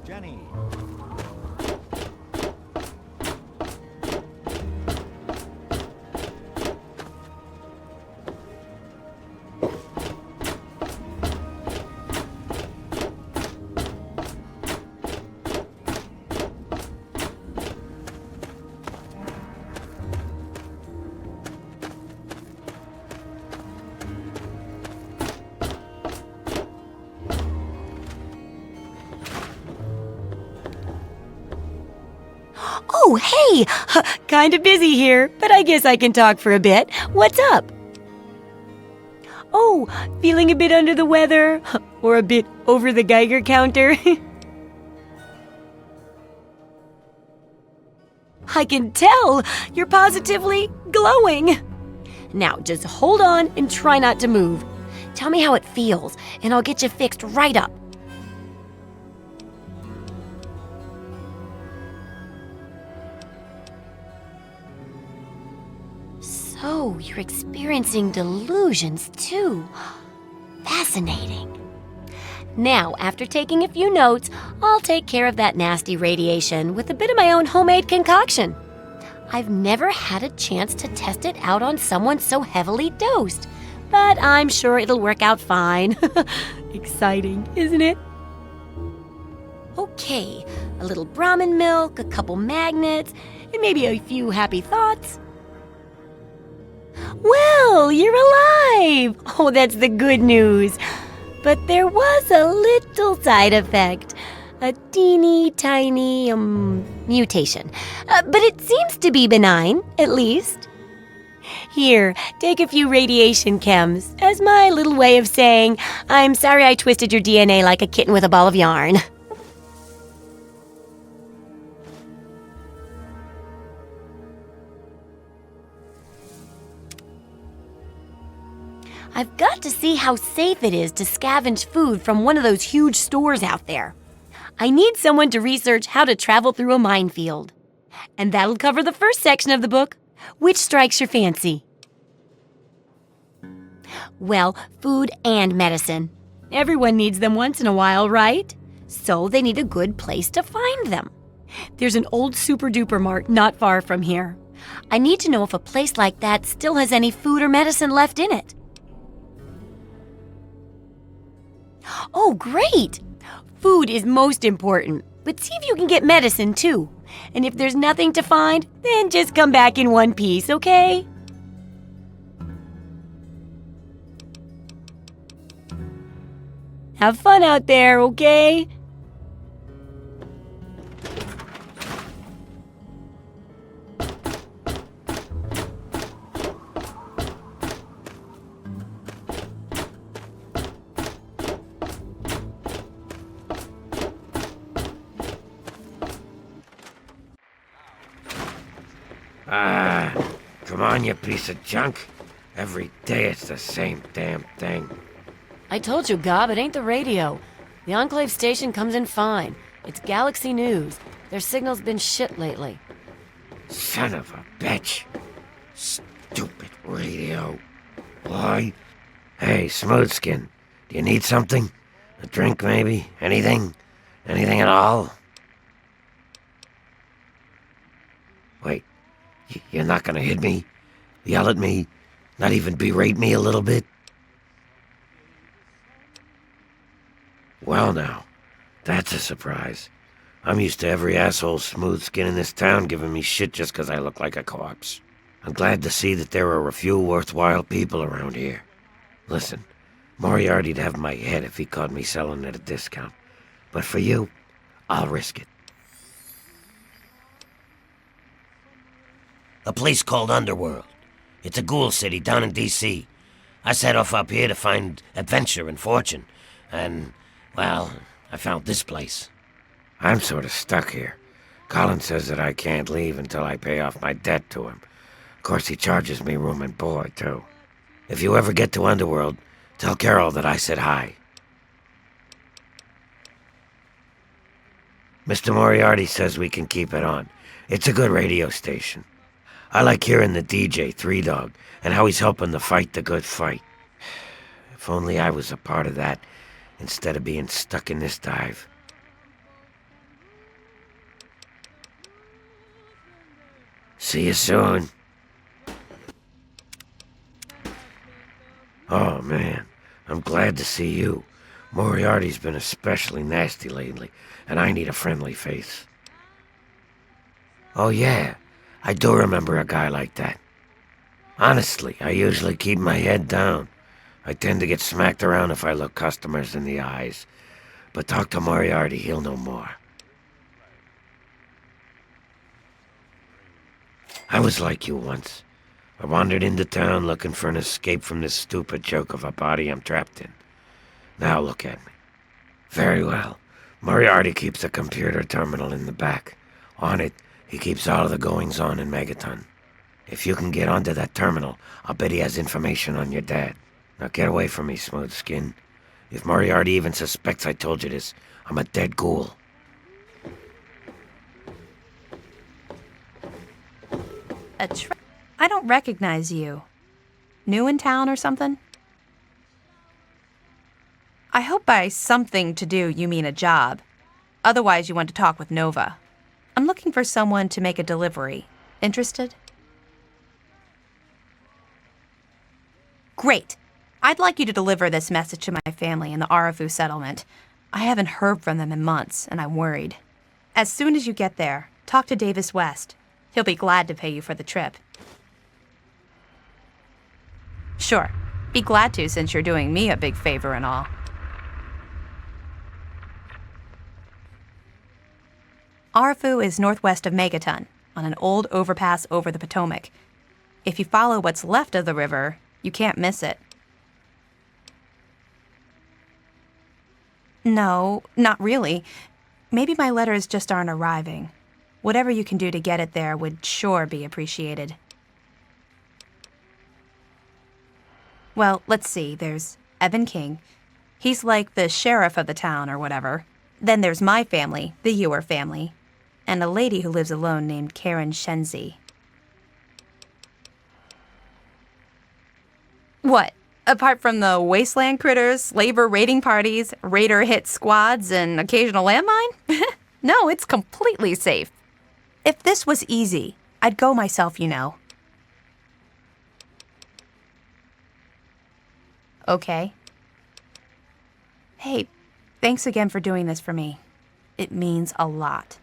Jenny. Oh, hey! Kinda busy here, but I guess I can talk for a bit. What's up? Oh, feeling a bit under the weather? Or a bit over the Geiger counter? I can tell! You're positively glowing! Now, just hold on and try not to move. Tell me how it feels, and I'll get you fixed right up. So, you're experiencing delusions too. Fascinating. Now, after taking a few notes, I'll take care of that nasty radiation with a bit of my own homemade concoction. I've never had a chance to test it out on someone so heavily dosed, but I'm sure it'll work out fine. Exciting, isn't it? Okay, a little Brahmin milk, a couple magnets, and maybe a few happy thoughts. Well, you're alive! Oh, that's the good news. But there was a little side effect. A teeny tiny, mutation. But it seems to be benign, at least. Here, take a few radiation chems as my little way of saying, I'm sorry I twisted your DNA like a kitten with a ball of yarn. I've got to see how safe it is to scavenge food from one of those huge stores out there. I need someone to research how to travel through a minefield. And that'll cover the first section of the book. Which strikes your fancy? Well, food and medicine. Everyone needs them once in a while, right? So they need a good place to find them. There's an old super-duper mart not far from here. I need to know if a place like that still has any food or medicine left in it. Oh, great! Food is most important, but see if you can get medicine too. And if there's nothing to find, then just come back in one piece, okay? Have fun out there, okay? Come on, you piece of junk. Every day it's the same damn thing. I told you, Gob, it ain't the radio. The Enclave station comes in fine. It's Galaxy News. Their signal's been shit lately. Son of a bitch. Stupid radio. Boy. Hey, Smoothskin. Do you need something? A drink, maybe? Anything? Anything at all? Wait. You're not gonna hit me? Yell at me? Not even berate me a little bit? Well now, that's a surprise. I'm used to every asshole smooth skin in this town giving me shit just 'cause I look like a corpse. I'm glad to see that there are a few worthwhile people around here. Listen, Moriarty'd have my head if he caught me selling at a discount. But for you, I'll risk it. A place called Underworld. It's a ghoul city down in D.C. I set off up here to find adventure and fortune. And, well, I found this place. I'm sort of stuck here. Colin says that I can't leave until I pay off my debt to him. Of course, he charges me room and board, too. If you ever get to Underworld, tell Carol that I said hi. Mr. Moriarty says we can keep it on. It's a good radio station. I like hearing the DJ, Three Dog, and how he's helping to fight the good fight. If only I was a part of that, instead of being stuck in this dive. See you soon. Oh, man, I'm glad to see you. Moriarty's been especially nasty lately, and I need a friendly face. Oh, yeah. I do remember a guy like that. Honestly, I usually keep my head down. I tend to get smacked around if I look customers in the eyes. But talk to Moriarty, he'll know more. I was like you once. I wandered into town looking for an escape from this stupid joke of a body I'm trapped in. Now look at me. Very well. Moriarty keeps a computer terminal in the back. On it, he keeps all of the goings-on in Megaton. If you can get onto that terminal, I'll bet he has information on your dad. Now get away from me, Smooth Skin. If Moriarty even suspects I told you this, I'm a dead ghoul. I don't recognize you. New in town or something? I hope hope by something to do you mean a job. Otherwise, you want to talk with Nova. I'm looking for someone to make a delivery. Interested? Great. I'd like you to deliver this message to my family in the Arafu settlement. I haven't heard from them in months, and I'm worried. As soon as you get there, talk to Davis West. He'll be glad to pay you for the trip. Sure. Be glad to, since you're doing me a big favor and all. Arafu is northwest of Megaton, on an old overpass over the Potomac. If you follow what's left of the river, you can't miss it. No, not really. Maybe my letters just aren't arriving. Whatever you can do to get it there would sure be appreciated. Well, let's see. There's Evan King. He's like the sheriff of the town or whatever. Then there's my family, the Ewer family, and a lady who lives alone named Karen Shenzi. What? Apart from the wasteland critters, slaver raiding parties, raider hit squads, and occasional landmine? No, it's completely safe. If this was easy, I'd go myself, you know. Okay. Hey, thanks again for doing this for me. It means a lot.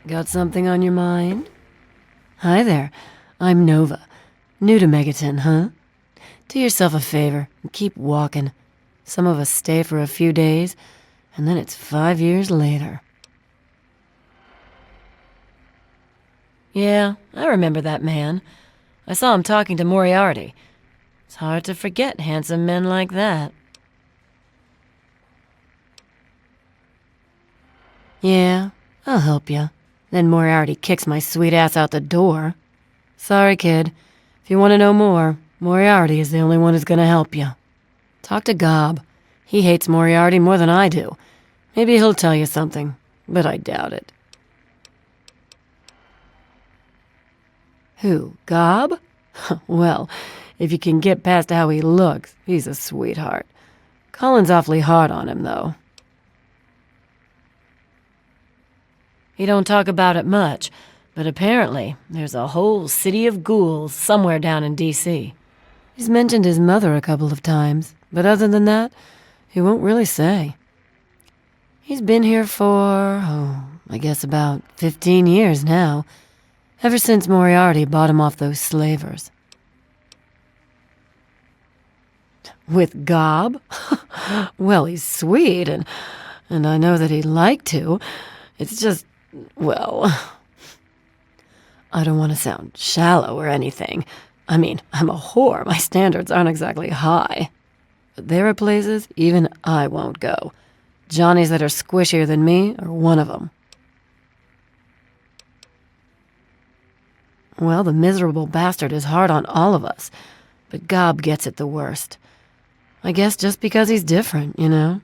Got something on your mind? Hi there, I'm Nova. New to Megaton, huh? Do yourself a favor and keep walking. Some of us stay for a few days, and then it's 5 years later. Yeah, I remember that man. I saw him talking to Moriarty. It's hard to forget handsome men like that. Yeah, I'll help you. Then Moriarty kicks my sweet ass out the door. Sorry, kid. If you want to know more, Moriarty is the only one who's gonna help you. Talk to Gob. He hates Moriarty more than I do. Maybe he'll tell you something, but I doubt it. Who, Gob? Well, if you can get past how he looks, he's a sweetheart. Colin's awfully hard on him, though. He don't talk about it much, but apparently there's a whole city of ghouls somewhere down in D.C. He's mentioned his mother a couple of times, but other than that, he won't really say. He's been here for, I guess about 15 years now, ever since Moriarty bought him off those slavers. With Gob? Well, he's sweet, and I know that he'd like to. It's just, well, I don't want to sound shallow or anything. I mean, I'm a whore. My standards aren't exactly high. But there are places even I won't go. Johnnies that are squishier than me are one of them. Well, the miserable bastard is hard on all of us, but Gob gets it the worst. I guess just because he's different, you know?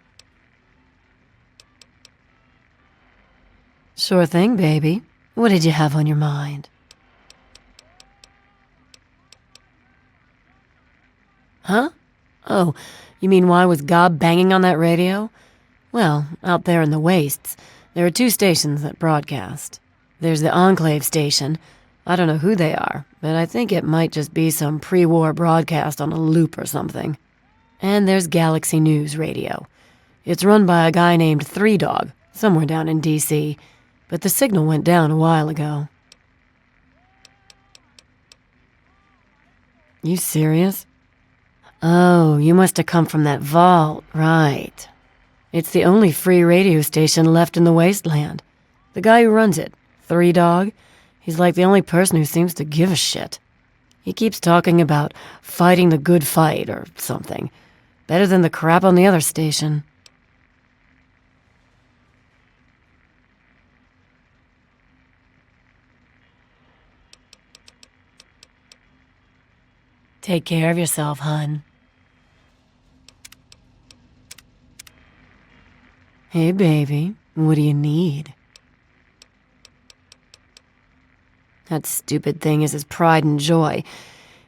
Sure thing, baby. What did you have on your mind? Huh? Oh, you mean why was Gob banging on that radio? Well, out there in the wastes, there are 2 stations that broadcast. There's the Enclave station. I don't know who they are, but I think it might just be some pre-war broadcast on a loop or something. And there's Galaxy News Radio. It's run by a guy named Three Dog, somewhere down in D.C., but the signal went down a while ago. You serious? Oh, you must have come from that vault, right. It's the only free radio station left in the wasteland. The guy who runs it, Three Dog, he's like the only person who seems to give a shit. He keeps talking about fighting the good fight or something. Better than the crap on the other station. Take care of yourself, hun. Hey, baby, what do you need? That stupid thing is his pride and joy.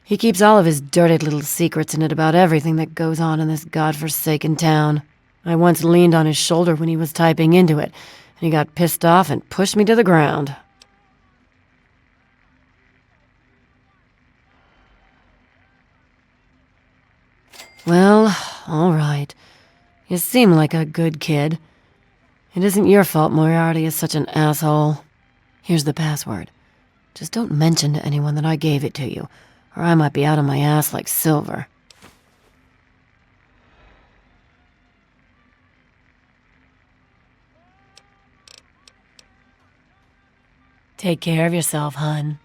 He keeps all of his dirty little secrets in it about everything that goes on in this godforsaken town. I once leaned on his shoulder when he was typing into it, and he got pissed off and pushed me to the ground. Well, all right. You seem like a good kid. It isn't your fault Moriarty is such an asshole. Here's the password. Just don't mention to anyone that I gave it to you, or I might be out of my ass like silver. Take care of yourself, hun.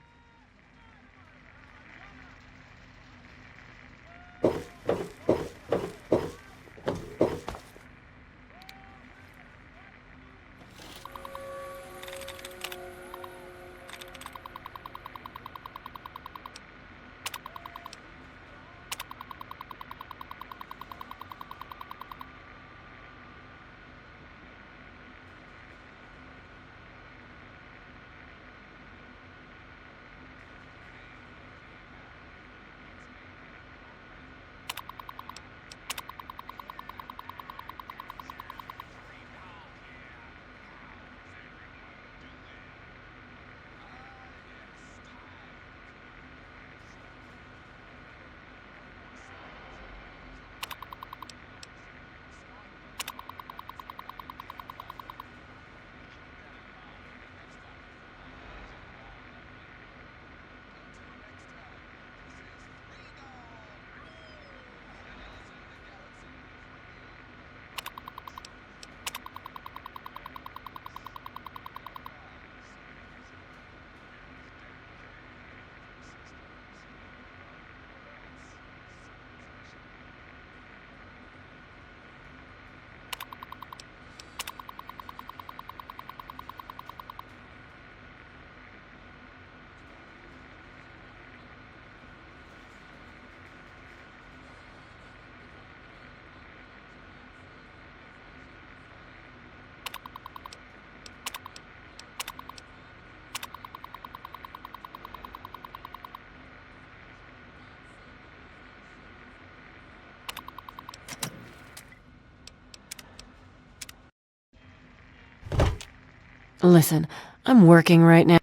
Listen, I'm working right now.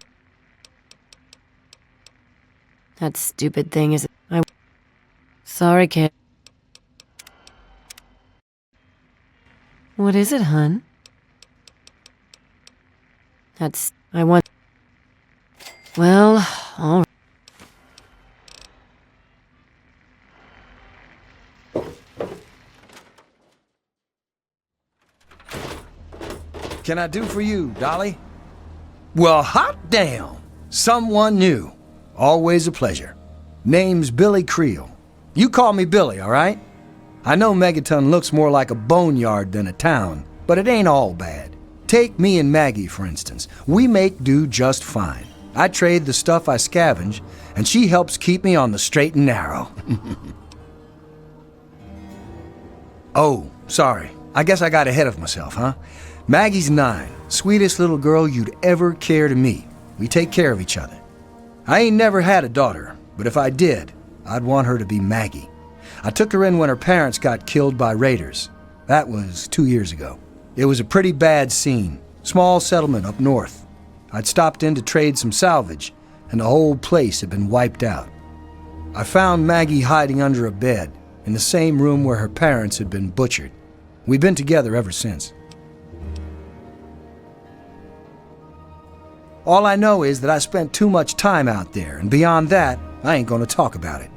That stupid thing is... Sorry, kid. What is it, hun? I want... Well, all right. Can I do for you, Dolly? Well, hot damn! Someone new. Always a pleasure. Name's Billy Creel. You call me Billy, all right? I know Megaton looks more like a boneyard than a town, but it ain't all bad. Take me and Maggie, for instance. We make do just fine. I trade the stuff I scavenge, and she helps keep me on the straight and narrow. Oh, sorry. I guess I got ahead of myself, huh? Maggie's 9, sweetest little girl you'd ever care to meet. We take care of each other. I ain't never had a daughter, but if I did, I'd want her to be Maggie. I took her in when her parents got killed by raiders. That was 2 years ago. It was a pretty bad scene. Small settlement up north. I'd stopped in to trade some salvage, and the whole place had been wiped out. I found Maggie hiding under a bed, in the same room where her parents had been butchered. We've been together ever since. All I know is that I spent too much time out there, and beyond that, I ain't gonna talk about it.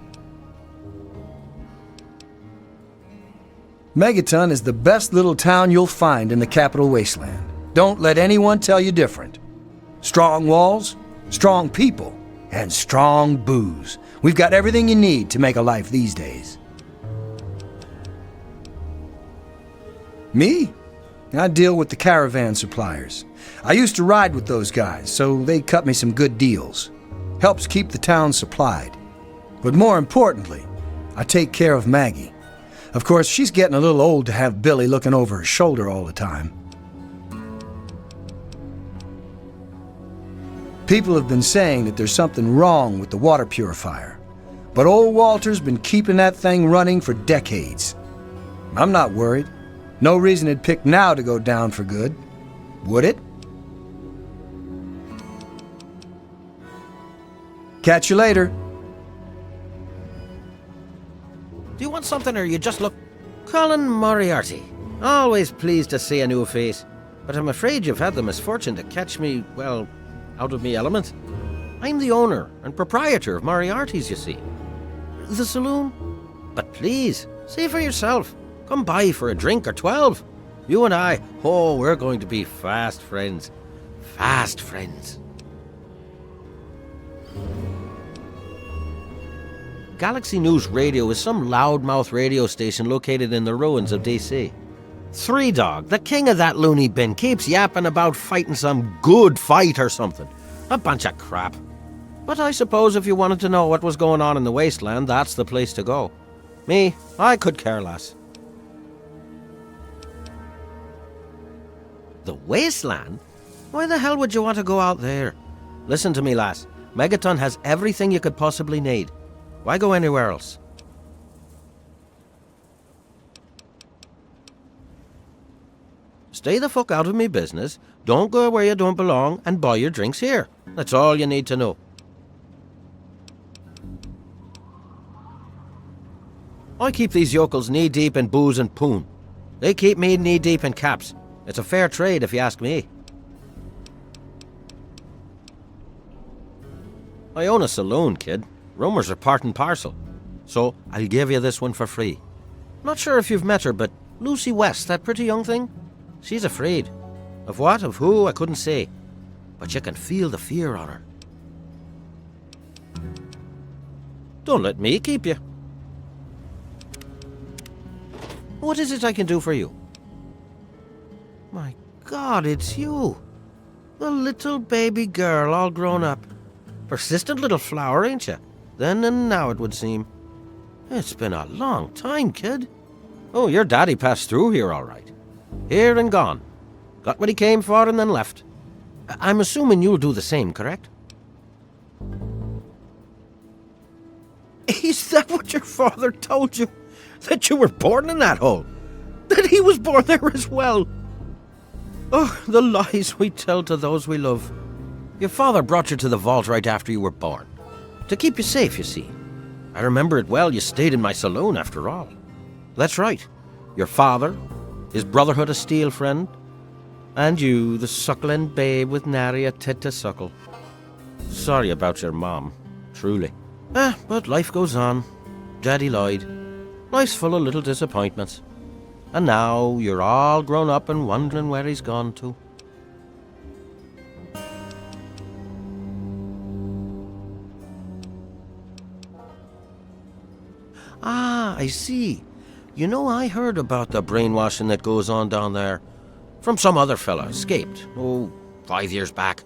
Megaton is the best little town you'll find in the Capital Wasteland. Don't let anyone tell you different. Strong walls, strong people, and strong booze. We've got everything you need to make a life these days. Me? I deal with the caravan suppliers. I used to ride with those guys, so they cut me some good deals. Helps keep the town supplied. But more importantly, I take care of Maggie. Of course, she's getting a little old to have Billy looking over her shoulder all the time. People have been saying that there's something wrong with the water purifier. But old Walter's been keeping that thing running for decades. I'm not worried. No reason it'd pick now to go down for good. Would it? Catch you later. Do you want something or you just look... Colin Moriarty. Always pleased to see a new face. But I'm afraid you've had the misfortune to catch me, well, out of me element. I'm the owner and proprietor of Moriarty's, you see. The saloon? But please, see for yourself. Come by for a drink or 12. You and I, oh, we're going to be fast friends. Fast friends. Galaxy News Radio is some loudmouth radio station located in the ruins of DC. Three Dog, the king of that loony bin, keeps yapping about fighting some good fight or something. A bunch of crap. But I suppose if you wanted to know what was going on in the wasteland, that's the place to go. Me, I could care less. The wasteland? Why the hell would you want to go out there? Listen to me, lass. Megaton has everything you could possibly need. Why go anywhere else? Stay the fuck out of me business, don't go where you don't belong, and buy your drinks here. That's all you need to know. I keep these yokels knee-deep in booze and poon. They keep me knee-deep in caps. It's a fair trade, if you ask me. I own a saloon, kid. Rumors are part and parcel. So, I'll give you this one for free. Not sure if you've met her, but Lucy West, that pretty young thing? She's afraid. Of what, of who, I couldn't say. But you can feel the fear on her. Don't let me keep you. What is it I can do for you? My God, it's you. The little baby girl all grown up. Persistent little flower, ain't you? Then and now, it would seem. It's been a long time, kid. Oh, your daddy passed through here all right. Here and gone. Got what he came for and then left. I'm assuming you'll do the same, correct? Is that what your father told you? That you were born in that hole? That he was born there as well? Oh, the lies we tell to those we love. Your father brought you to the vault right after you were born. To keep you safe, you see. I remember it well, you stayed in my saloon after all. That's right. Your father, his Brotherhood of Steel friend, and you, the suckling babe with nary a tit to suckle. Sorry about your mom, truly. But life goes on. Daddy lied. Life's full of little disappointments. And now you're all grown up and wondering where he's gone to. Ah, I see. You know, I heard about the brainwashing that goes on down there. From some other fella, escaped, 5 years back.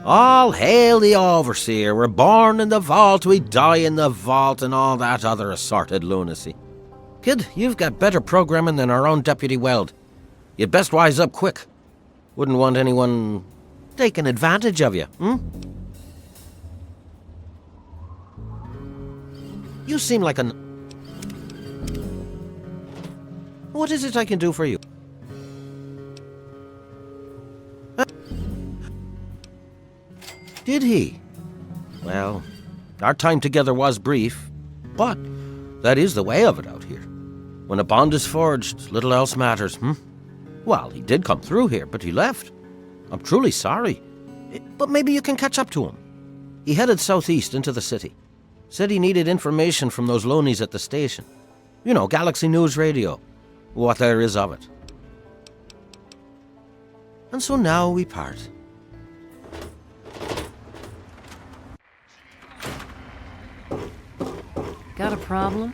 All hail the overseer, we're born in the vault, we die in the vault, and all that other assorted lunacy. Kid, you've got better programming than our own Deputy Weld. You'd best wise up quick. Wouldn't want anyone taking advantage of you, You seem like an... What is it I can do for you? Did he? Well, our time together was brief, but that is the way of it out here. When a bond is forged, little else matters, Well, he did come through here, but he left. I'm truly sorry. But maybe you can catch up to him. He headed southeast into the city. Said he needed information from those loonies at the station. You know, Galaxy News Radio. What there is of it. And so now we part. Got a problem?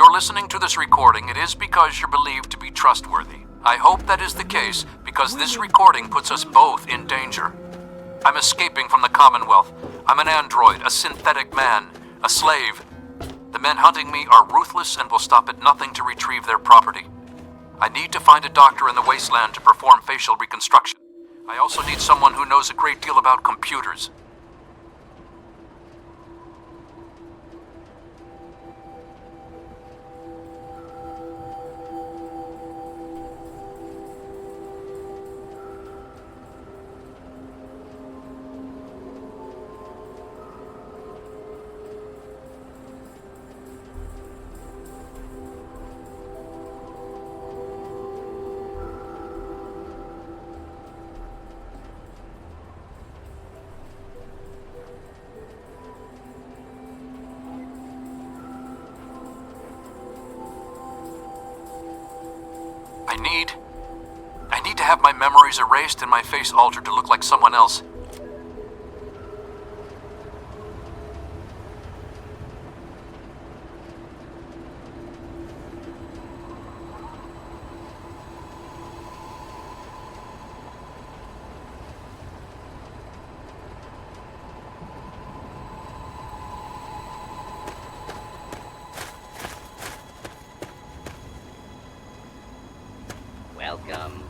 you're listening to this recording, it is because you're believed to be trustworthy. I hope that is the case, because this recording puts us both in danger. I'm escaping from the Commonwealth. I'm an android, a synthetic man, a slave. The men hunting me are ruthless and will stop at nothing to retrieve their property. I need to find a doctor in the wasteland to perform facial reconstruction. I also need someone who knows a great deal about computers. I need to have my memories erased and my face altered to look like someone else. Welcome.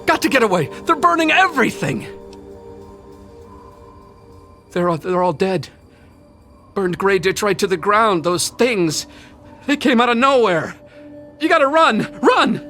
Got to get away! They're burning everything! They're all dead. Burned Grey Ditch right to the ground. Those things, they came out of nowhere. You gotta run! Run!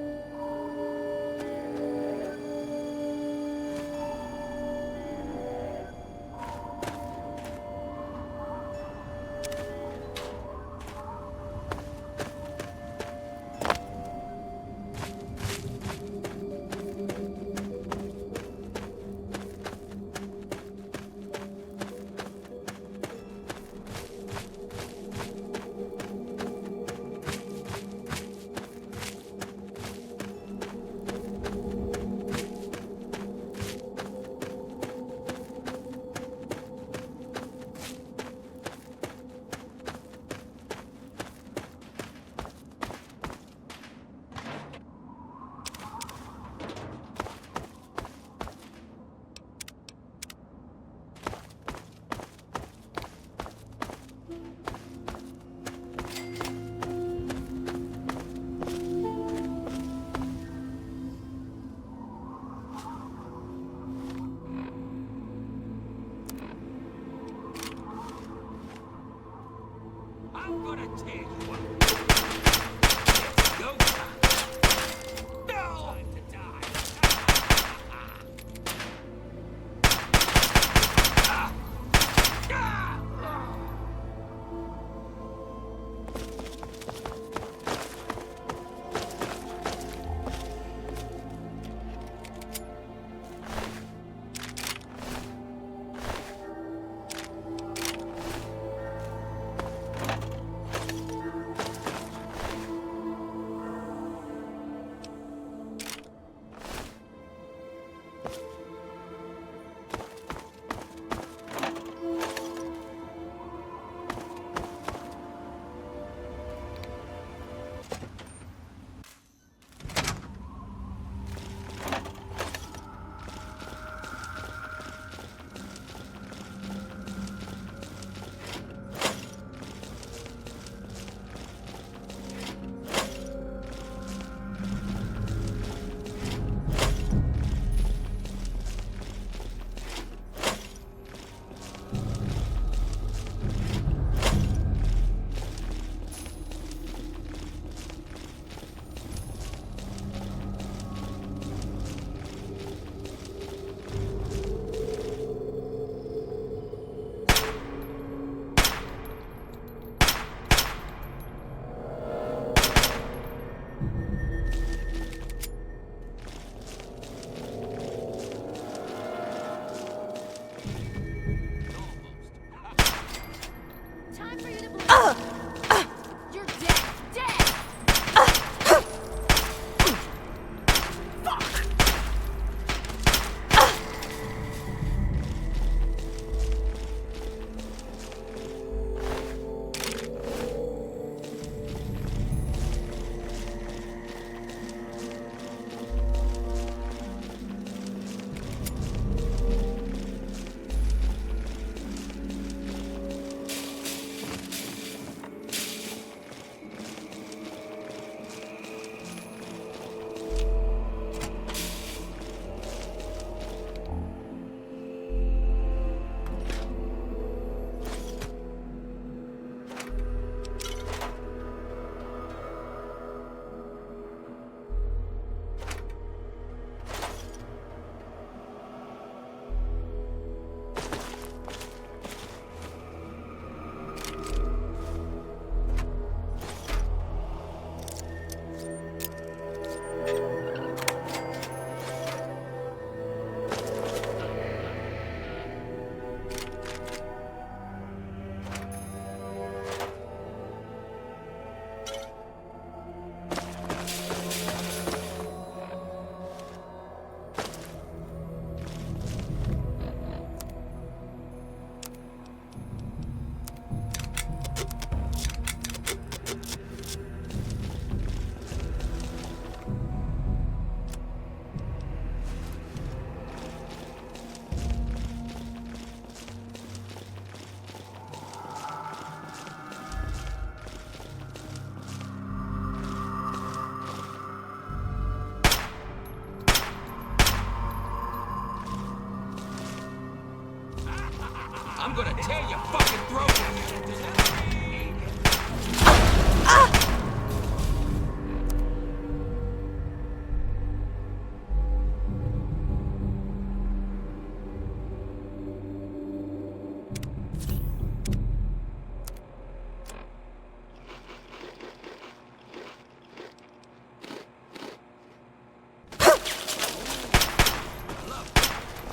I'm gonna tear your fucking throat.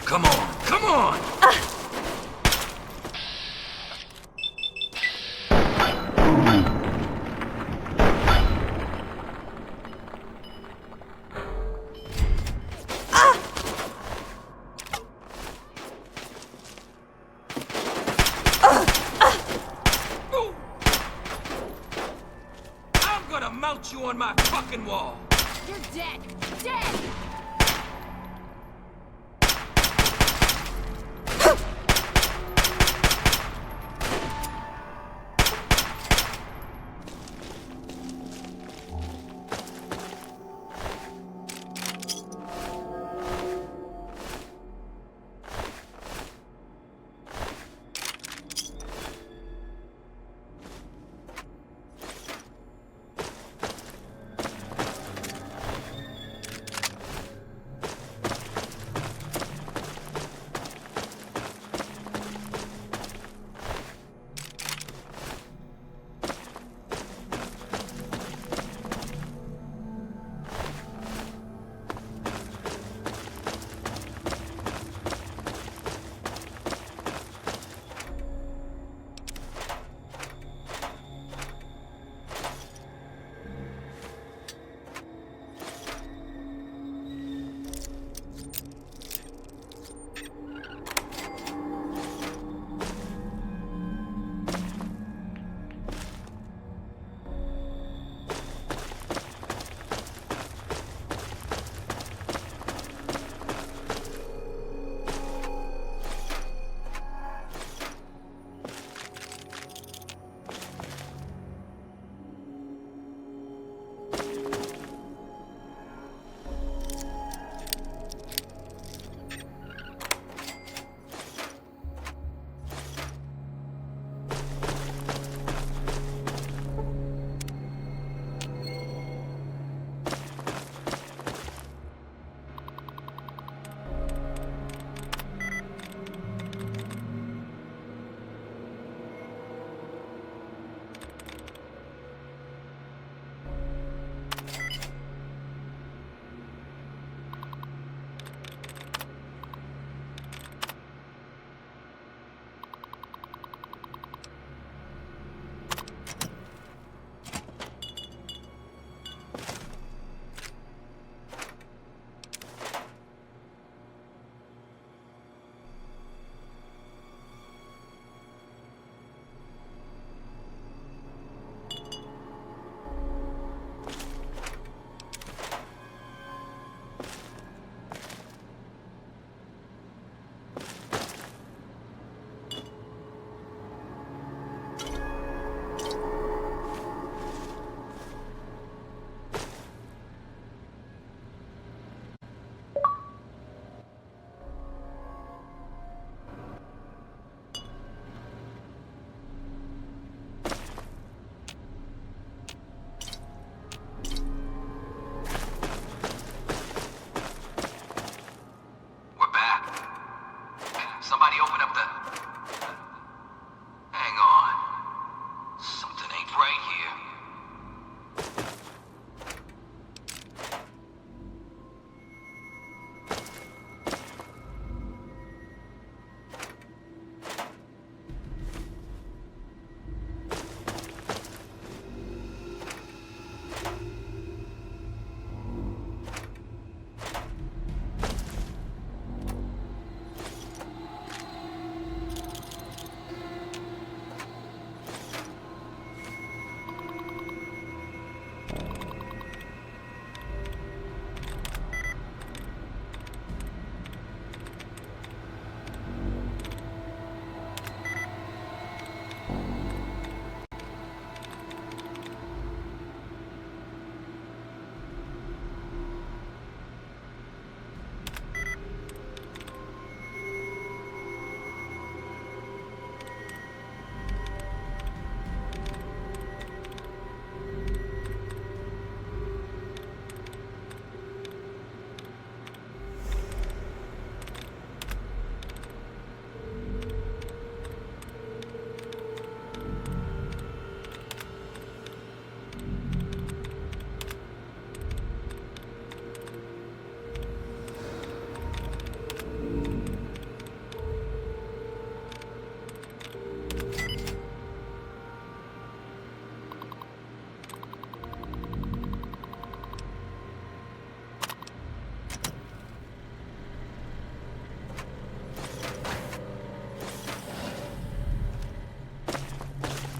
Come on, come on! I'm gonna mount you on my fucking wall. You're dead! Dead!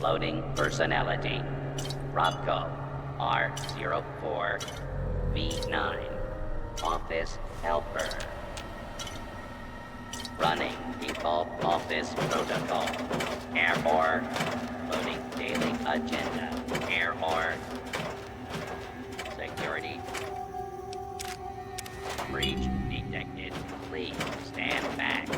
Loading personality. Robco R04V9. Office helper. Running default office protocol. Error. Loading daily agenda. Error. Security. Breach detected. Please stand back.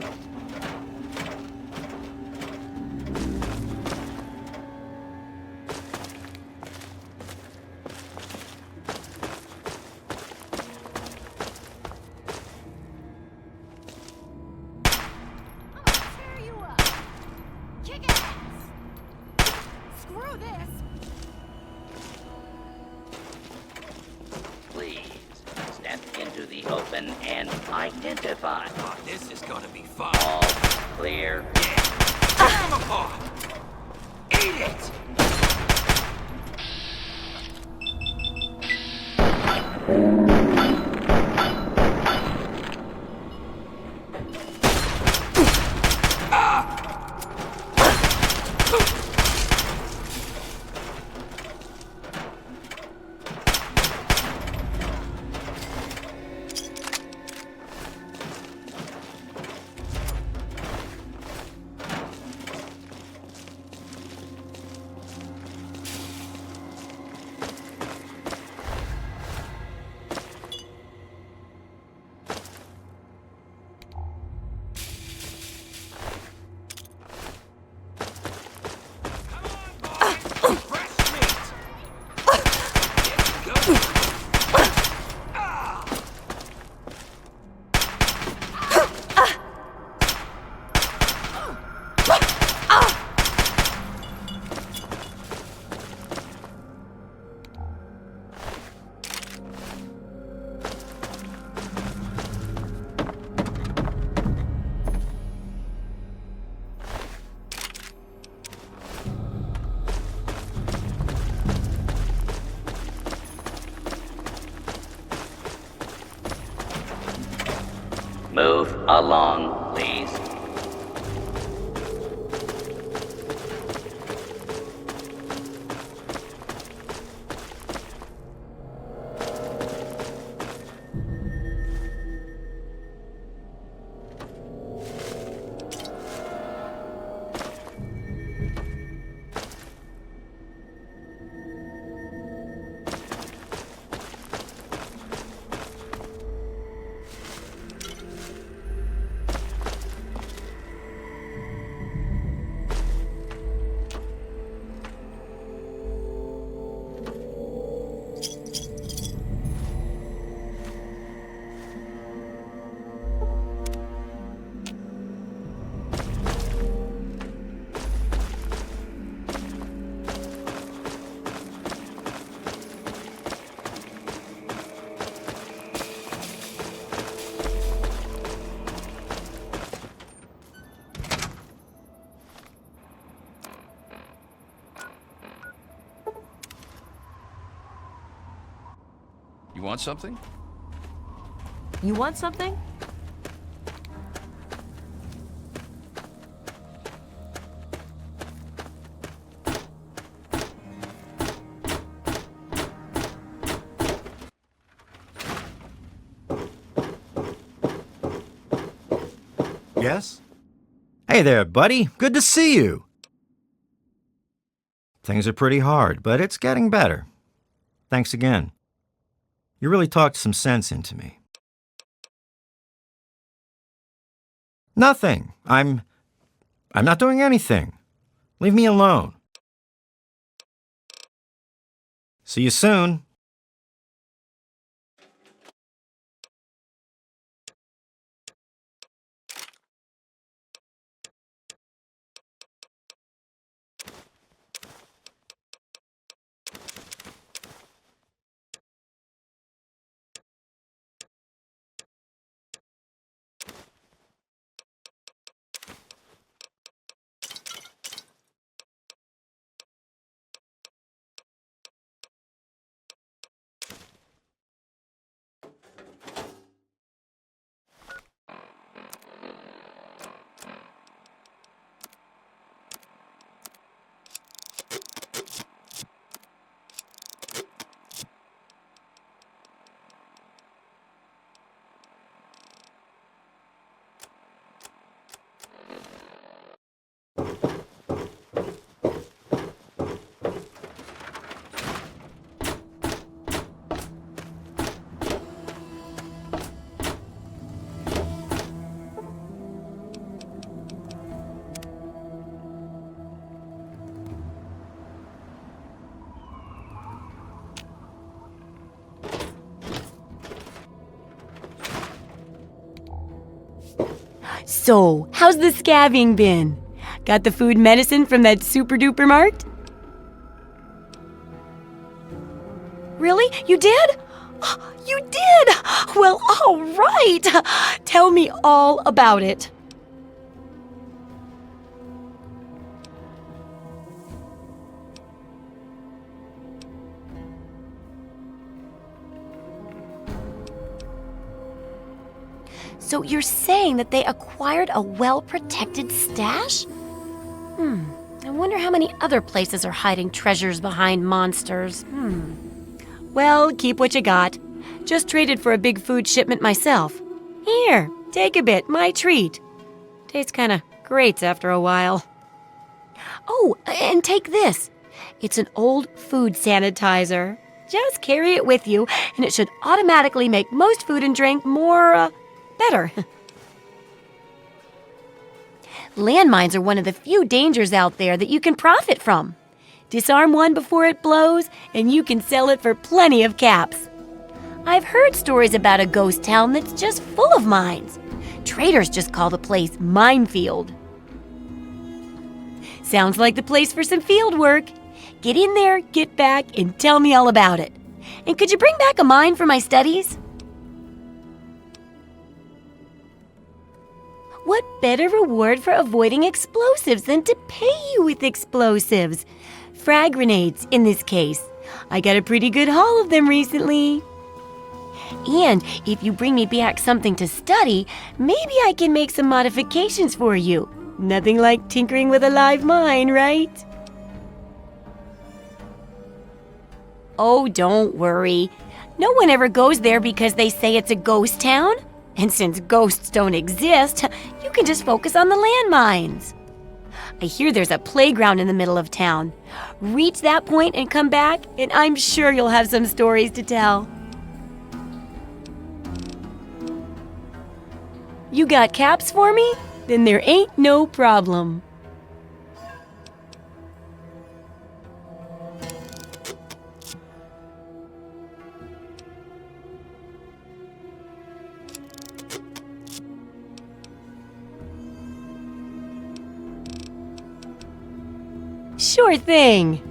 Please step into the open and identify. Oh, this is gonna be fun. All clear. Come apart! Eat it! Move along, please. You want something? You want something? Yes? Hey there, buddy. Good to see you. Things are pretty hard, but it's getting better. Thanks again. You really talked some sense into me. Nothing. I'm not doing anything. Leave me alone. See you soon. So, how's the scabbing been? Got the food medicine from that super-duper mart? Really? You did? You did! Well, all right. Tell me all about it. So you're saying that they acquired a well-protected stash? I wonder how many other places are hiding treasures behind monsters. Well, keep what you got. Just traded for a big food shipment myself. Here, take a bit, my treat. Tastes kinda great after a while. Oh, and take this. It's an old food sanitizer. Just carry it with you, and it should automatically make most food and drink more, better. Landmines are one of the few dangers out there that you can profit from. Disarm one before it blows, and you can sell it for plenty of caps. I've heard stories about a ghost town that's just full of mines. Traders just call the place Minefield. Sounds like the place for some field work. Get in there, get back, and tell me all about it. And could you bring back a mine for my studies? What better reward for avoiding explosives than to pay you with explosives? Frag grenades, in this case. I got a pretty good haul of them recently. And if you bring me back something to study, maybe I can make some modifications for you. Nothing like tinkering with a live mine, right? Oh, don't worry. No one ever goes there because they say it's a ghost town. And since ghosts don't exist, you can just focus on the landmines. I hear there's a playground in the middle of town. Reach that point and come back, and I'm sure you'll have some stories to tell. You got caps for me? Then there ain't no problem. Sure thing.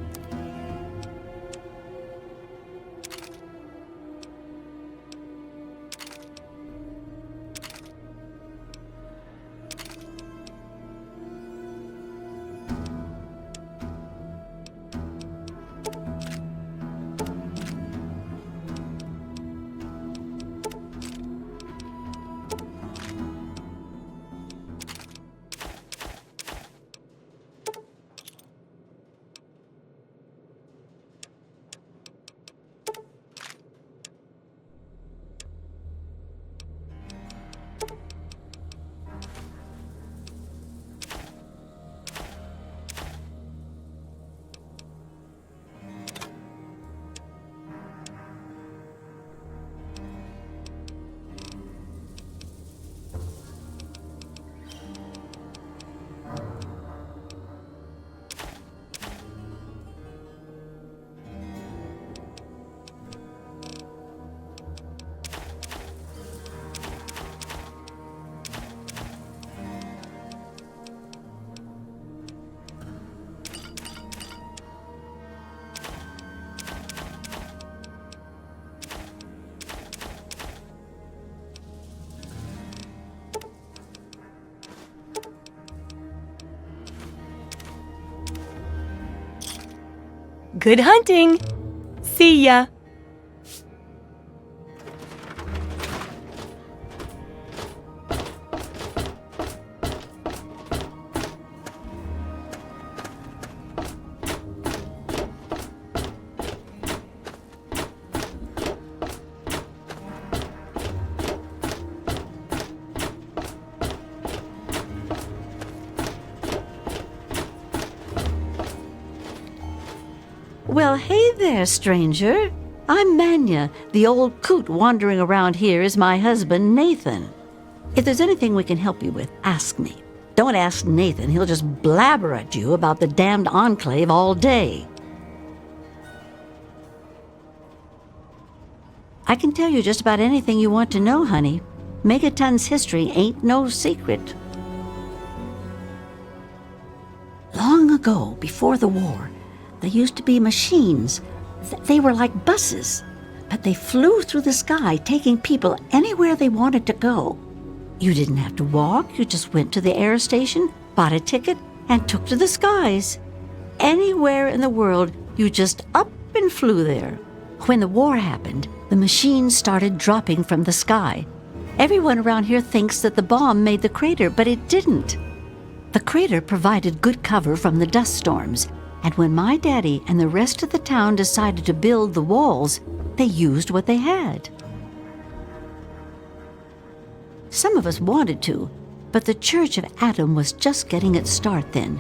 Good hunting! See ya! Well, hey there, stranger. I'm Manya. The old coot wandering around here is my husband, Nathan. If there's anything we can help you with, ask me. Don't ask Nathan. He'll just blabber at you about the damned Enclave all day. I can tell you just about anything you want to know, honey. Megaton's history ain't no secret. Long ago, before the war, there used to be machines. They were like buses, but they flew through the sky, taking people anywhere they wanted to go. You didn't have to walk, you just went to the air station, bought a ticket, and took to the skies. Anywhere in the world, you just up and flew there. When the war happened, the machines started dropping from the sky. Everyone around here thinks that the bomb made the crater, but it didn't. The crater provided good cover from the dust storms, and when my daddy and the rest of the town decided to build the walls, they used what they had. Some of us wanted to, but the Church of Atom was just getting its start then.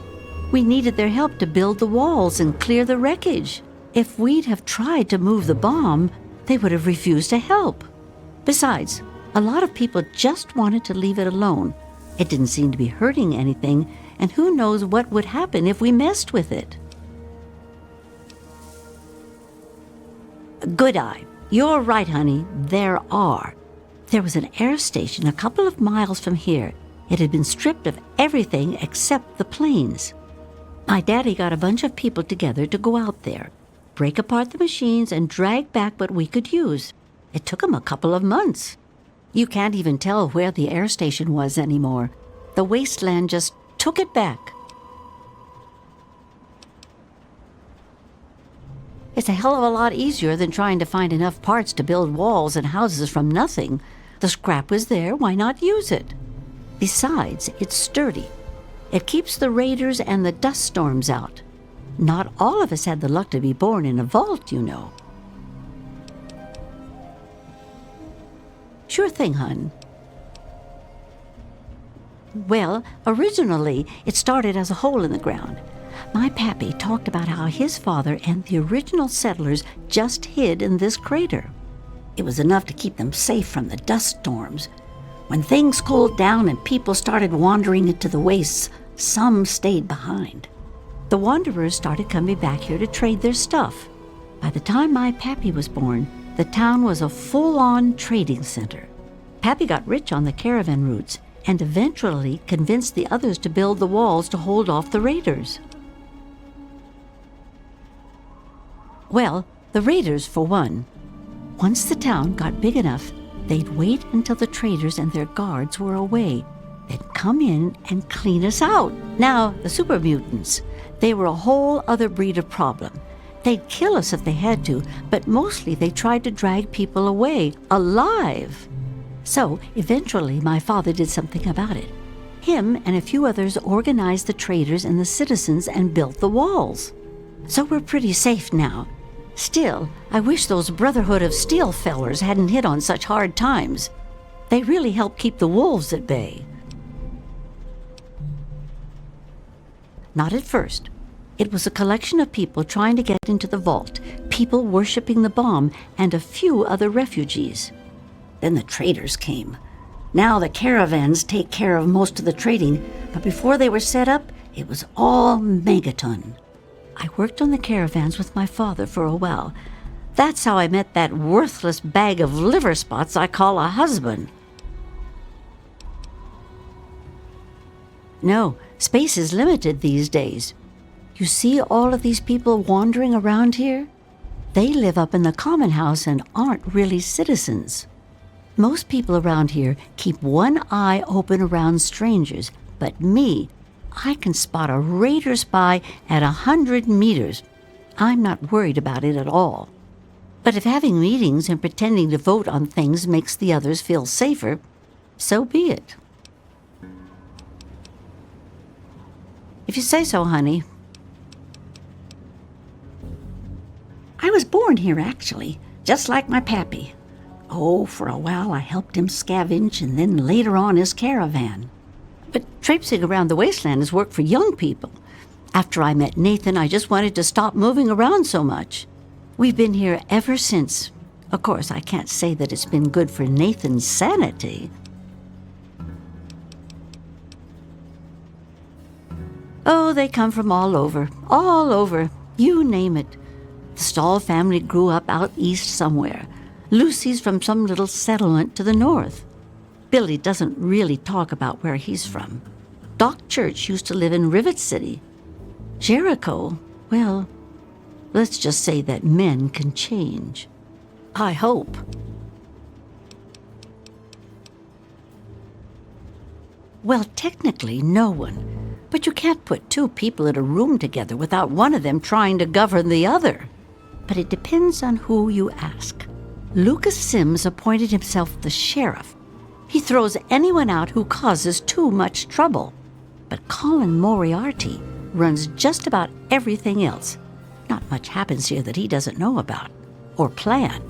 We needed their help to build the walls and clear the wreckage. If we'd have tried to move the bomb, they would have refused to help. Besides, a lot of people just wanted to leave it alone. It didn't seem to be hurting anything, and who knows what would happen if we messed with it. Good eye. You're right, honey. There are. There was an air station a couple of miles from here. It had been stripped of everything except the planes. My daddy got a bunch of people together to go out there, break apart the machines, and drag back what we could use. It took him a couple of months. You can't even tell where the air station was anymore. The wasteland just took it back. It's a hell of a lot easier than trying to find enough parts to build walls and houses from nothing. The scrap was there, why not use it? Besides, it's sturdy. It keeps the raiders and the dust storms out. Not all of us had the luck to be born in a vault, you know. Sure thing, hun. Well, originally, it started as a hole in the ground. My pappy talked about how his father and the original settlers just hid in this crater. It was enough to keep them safe from the dust storms. When things cooled down and people started wandering into the wastes, some stayed behind. The wanderers started coming back here to trade their stuff. By the time my pappy was born, the town was a full-on trading center. Pappy got rich on the caravan routes and eventually convinced the others to build the walls to hold off the raiders. Well, the raiders, for one. Once the town got big enough, they'd wait until the traders and their guards were away, then come in and clean us out. Now, the super mutants, they were a whole other breed of problem. They'd kill us if they had to, but mostly they tried to drag people away, alive. So, eventually, my father did something about it. Him and a few others organized the traders and the citizens and built the walls. So we're pretty safe now. Still, I wish those Brotherhood of Steel fellers hadn't hit on such hard times. They really helped keep the wolves at bay. Not at first. It was a collection of people trying to get into the vault, people worshipping the bomb, and a few other refugees. Then the traders came. Now the caravans take care of most of the trading, but before they were set up, it was all Megaton. I worked on the caravans with my father for a while. That's how I met that worthless bag of liver spots I call a husband. No, space is limited these days. You see all of these people wandering around here? They live up in the common house and aren't really citizens. Most people around here keep one eye open around strangers, but me, I can spot a raider spy at 100 meters. I'm not worried about it at all. But if having meetings and pretending to vote on things makes the others feel safer, so be it. If you say so, honey. I was born here, actually, just like my pappy. Oh, for a while I helped him scavenge and then later on his caravan. But traipsing around the wasteland is work for young people. After I met Nathan, I just wanted to stop moving around so much. We've been here ever since. Of course, I can't say that it's been good for Nathan's sanity. Oh, they come from all over, you name it. The Stahl family grew up out east somewhere. Lucy's from some little settlement to the north. Billy doesn't really talk about where he's from. Doc Church used to live in Rivet City. Jericho, well, let's just say that men can change. I hope. Well, technically, no one. But you can't put two people in a room together without one of them trying to govern the other. But it depends on who you ask. Lucas Sims appointed himself the sheriff. He throws anyone out who causes too much trouble. But Colin Moriarty runs just about everything else. Not much happens here that he doesn't know about or plan.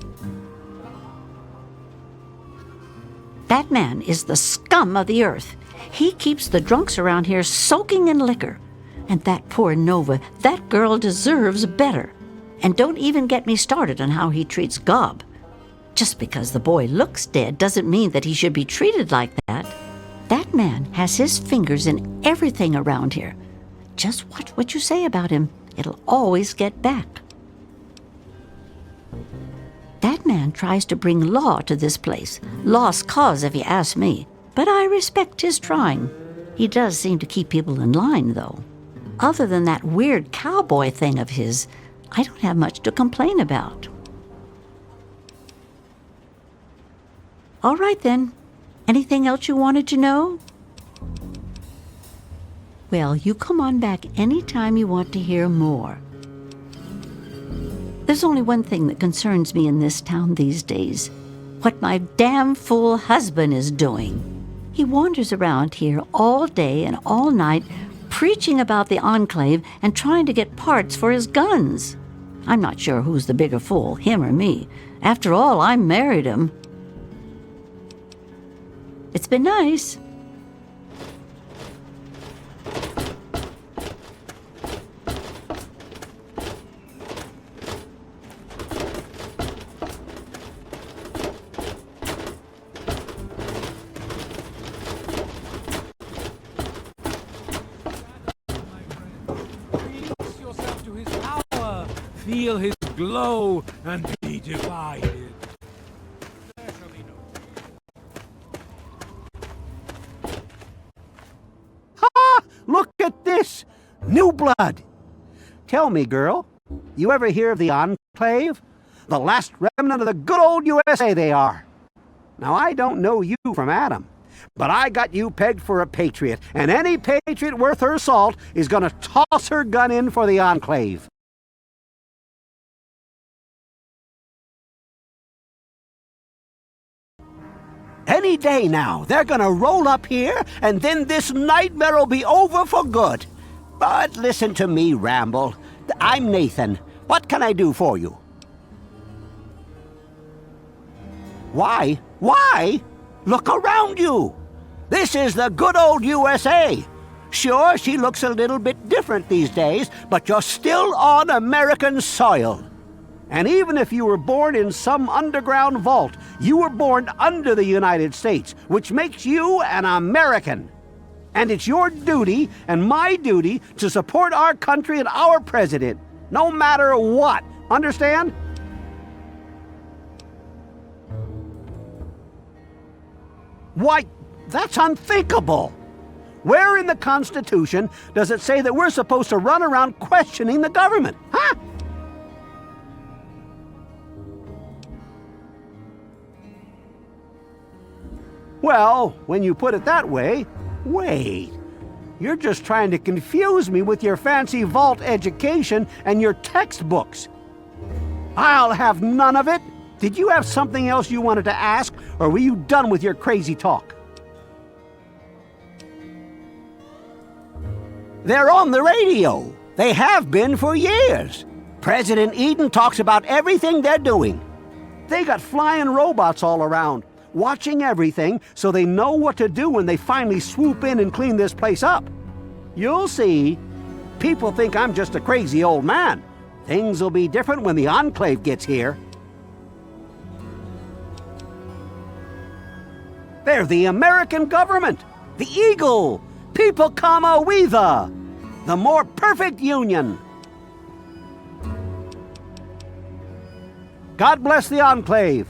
That man is the scum of the earth. He keeps the drunks around here soaking in liquor. And that poor Nova, that girl deserves better. And don't even get me started on how he treats Gob. Just because the boy looks dead doesn't mean that he should be treated like that. That man has his fingers in everything around here. Just watch what you say about him. It'll always get back. That man tries to bring law to this place. Lost cause, if you ask me. But I respect his trying. He does seem to keep people in line, though. Other than that weird cowboy thing of his, I don't have much to complain about. All right, then. Anything else you wanted to know? Well, you come on back anytime you want to hear more. There's only one thing that concerns me in this town these days. What my damn fool husband is doing. He wanders around here all day and all night, preaching about the Enclave and trying to get parts for his guns. I'm not sure who's the bigger fool, him or me. After all, I married him. It's been nice. Yourself to his power, feel his glow, and be divided. Look at this! New blood! Tell me, girl, you ever hear of the Enclave? The last remnant of the good old USA they are. Now, I don't know you from Adam, but I got you pegged for a patriot, and any patriot worth her salt is gonna toss her gun in for the Enclave. Any day now, they're gonna roll up here, and then this nightmare will be over for good. But listen to me, Ramble. I'm Nathan. What can I do for you? Why? Why? Look around you. This is the good old USA. Sure, she looks a little bit different these days, but you're still on American soil. And even if you were born in some underground vault, you were born under the United States, which makes you an American. And it's your duty and my duty to support our country and our president, no matter what. Understand? Why, that's unthinkable. Where in the Constitution does it say that we're supposed to run around questioning the government? Huh? Well, when you put it that way, wait. You're just trying to confuse me with your fancy vault education and your textbooks. I'll have none of it. Did you have something else you wanted to ask, or were you done with your crazy talk? They're on the radio. They have been for years. President Eden talks about everything they're doing. They got flying robots all around, watching everything so they know what to do when they finally swoop in and clean this place up. You'll see. People think I'm just a crazy old man. Things will be different when the Enclave gets here. They're the American government, the Eagle, People Comma Weather, the more perfect union. God bless the Enclave.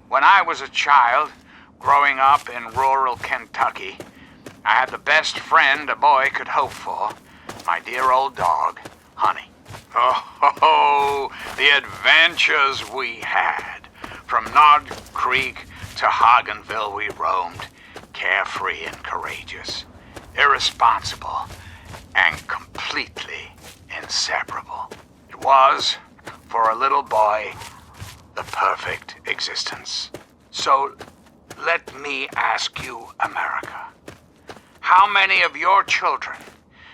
When I was a child, growing up in rural Kentucky, I had the best friend a boy could hope for, my dear old dog, Honey. Oh, the adventures we had. From Nod Creek to Hagenville we roamed, carefree and courageous, irresponsible, and completely inseparable. It was, for a little boy, the perfect existence. So, let me ask you, America, how many of your children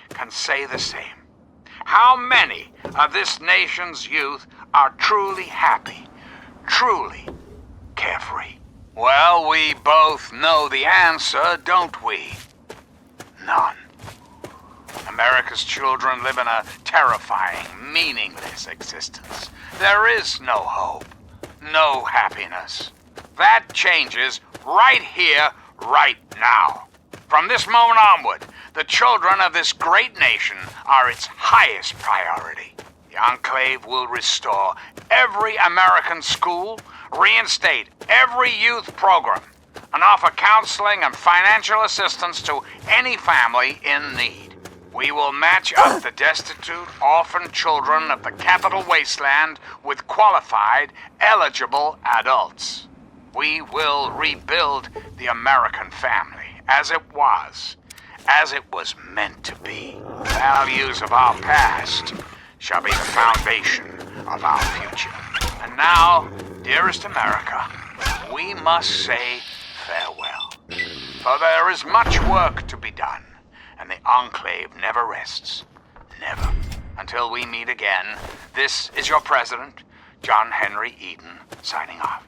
can say the same? How many of this nation's youth are truly happy, truly carefree? Well, we both know the answer, don't we? None. America's children live in a terrifying, meaningless existence. There is no hope, no happiness. That changes right here, right now. From this moment onward, the children of this great nation are its highest priority. The Enclave will restore every American school, reinstate every youth program, and offer counseling and financial assistance to any family in need. We will match up the destitute, orphan children of the capital wasteland with qualified, eligible adults. We will rebuild the American family as it was meant to be. The values of our past shall be the foundation of our future. And now, dearest America, we must say farewell. For there is much work to be done, and the Enclave never rests. Never. Until we meet again, this is your president, John Henry Eden, signing off.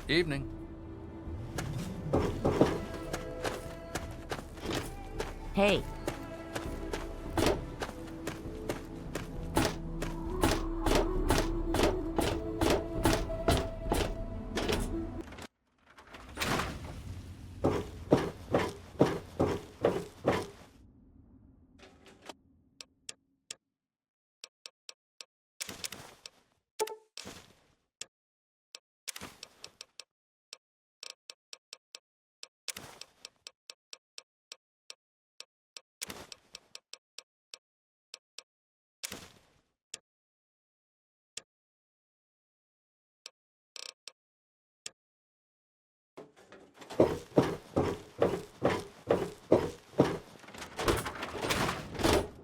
Evening. Hey.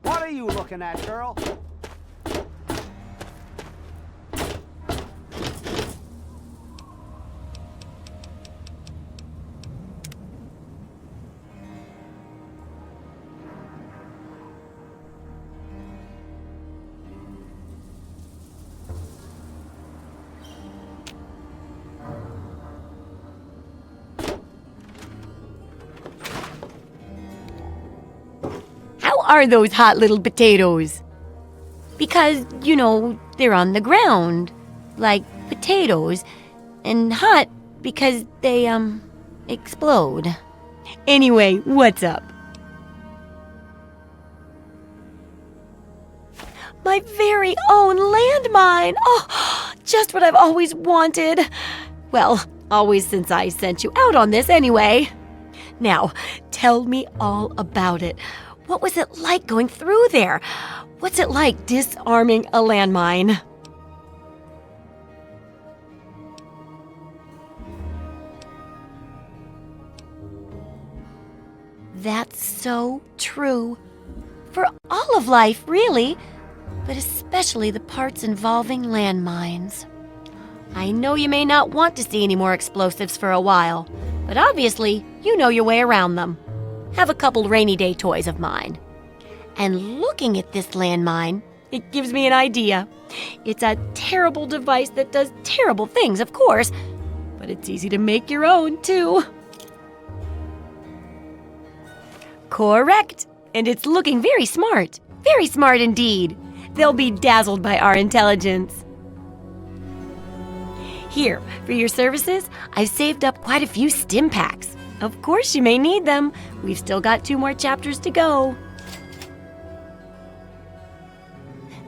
What are you looking at, girl? How are those hot little potatoes? Because, you know, they're on the ground, like potatoes, and hot because they, explode. Anyway, what's up? My very own landmine! Oh, just what I've always wanted. Well, always since I sent you out on this anyway. Now, tell me all about it. What was it like going through there? What's it like disarming a landmine? That's so true. For all of life, really, but especially the parts involving landmines. I know you may not want to see any more explosives for a while, but obviously, you know your way around them. Have a couple rainy day toys of mine. And looking at this landmine, it gives me an idea. It's a terrible device that does terrible things, of course, but it's easy to make your own, too. Correct. And it's looking very smart. Very smart indeed. They'll be dazzled by our intelligence. Here, for your services, I've saved up quite a few stim packs. Of course you may need them. We've still got 2 more chapters to go.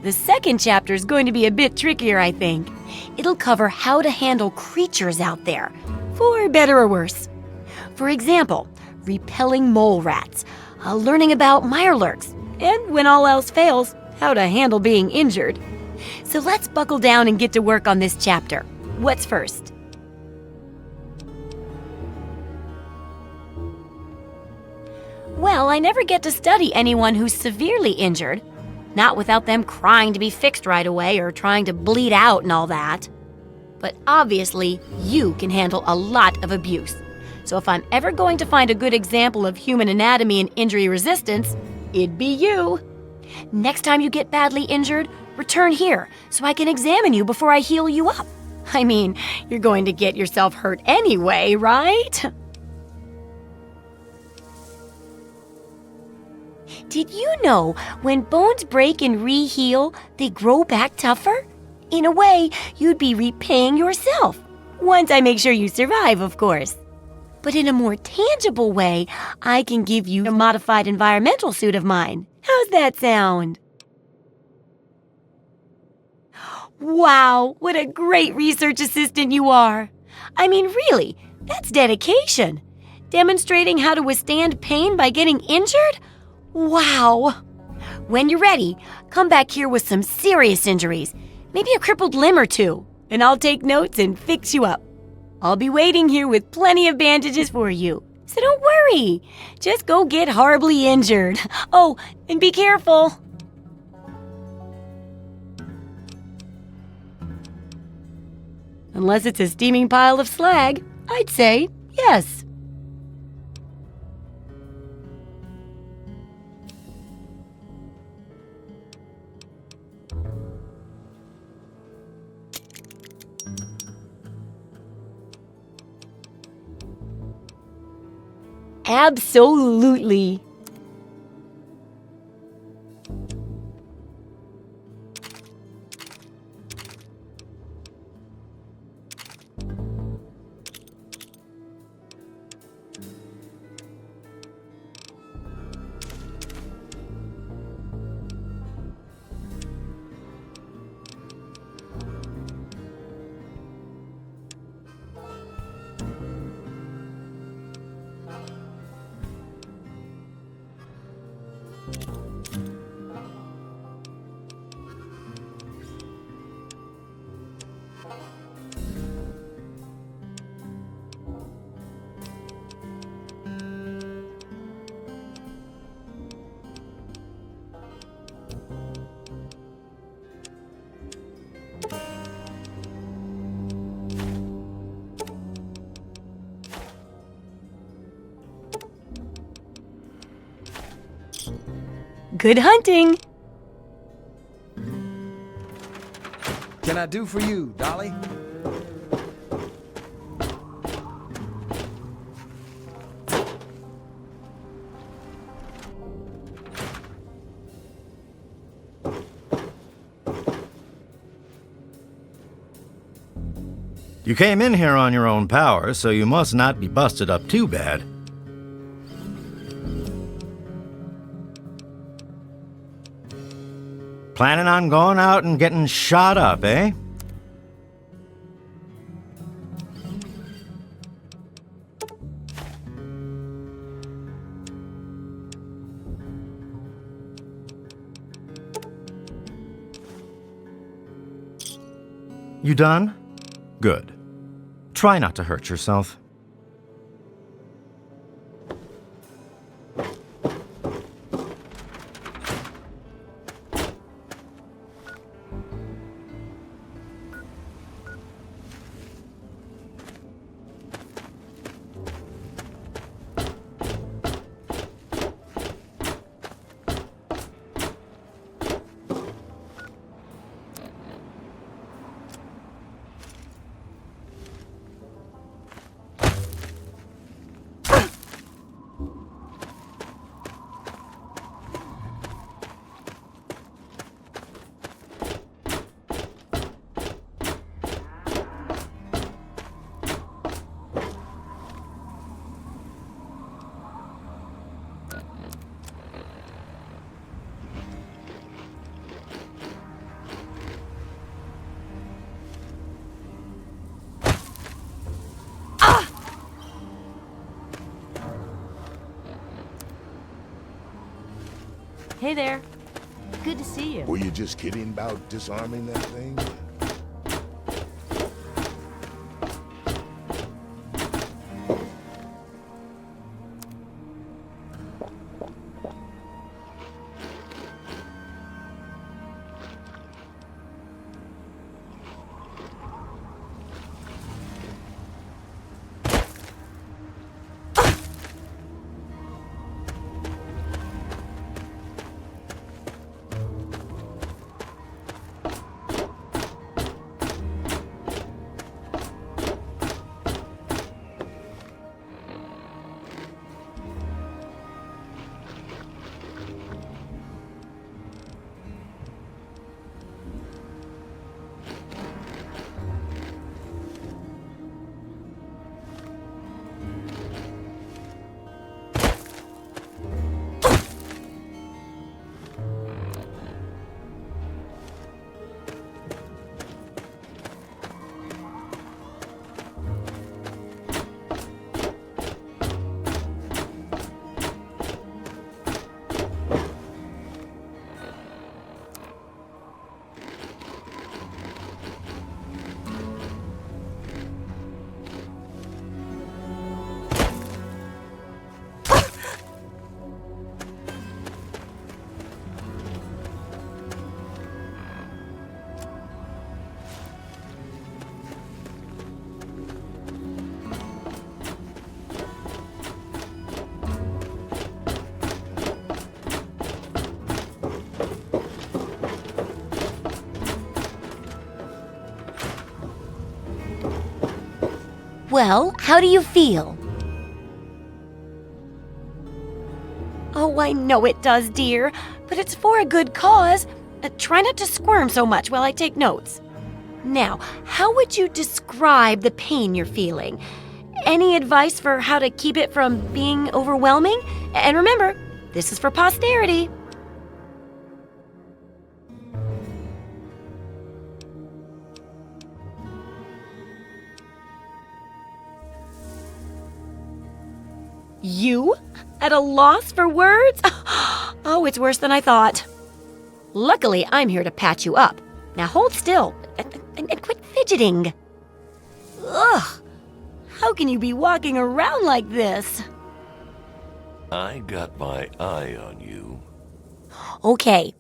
The second chapter is going to be a bit trickier, I think. It'll cover how to handle creatures out there, for better or worse. For example, repelling mole rats, learning about mirelurks, and when all else fails, how to handle being injured. So let's buckle down and get to work on this chapter. What's first? Well, I never get to study anyone who's severely injured. Not without them crying to be fixed right away or trying to bleed out and all that. But obviously, you can handle a lot of abuse. So if I'm ever going to find a good example of human anatomy and injury resistance, it'd be you. Next time you get badly injured, return here so I can examine you before I heal you up. I mean, you're going to get yourself hurt anyway, right? Did you know when bones break and re-heal, they grow back tougher? In a way, you'd be repaying yourself. Once I make sure you survive, of course. But in a more tangible way, I can give you a modified environmental suit of mine. How's that sound? Wow, what a great research assistant you are. I mean, really, that's dedication. Demonstrating how to withstand pain by getting injured? Wow. When you're ready, come back here with some serious injuries, maybe a crippled limb or 2, and I'll take notes and fix you up. I'll be waiting here with plenty of bandages for you, so don't worry. Just go get horribly injured. Oh, and be careful. Unless it's a steaming pile of slag, I'd say yes. Absolutely. Good hunting. Can I do for you, Dolly? You came in here on your own power, so you must not be busted up too bad. Planning on going out and getting shot up, eh? You done? Good. Try not to hurt yourself. Hey there. Good to see you. Were you just kidding about disarming that thing? Well, how do you feel? Oh, I know it does, dear, but it's for a good cause. Try not to squirm so much while I take notes. Now, how would you describe the pain you're feeling? Any advice for how to keep it from being overwhelming? And remember, this is for posterity. You? At a loss for words? Oh, it's worse than I thought. Luckily, I'm here to patch you up. Now hold still and quit fidgeting. Ugh! How can you be walking around like this? I got my eye on you. Okay,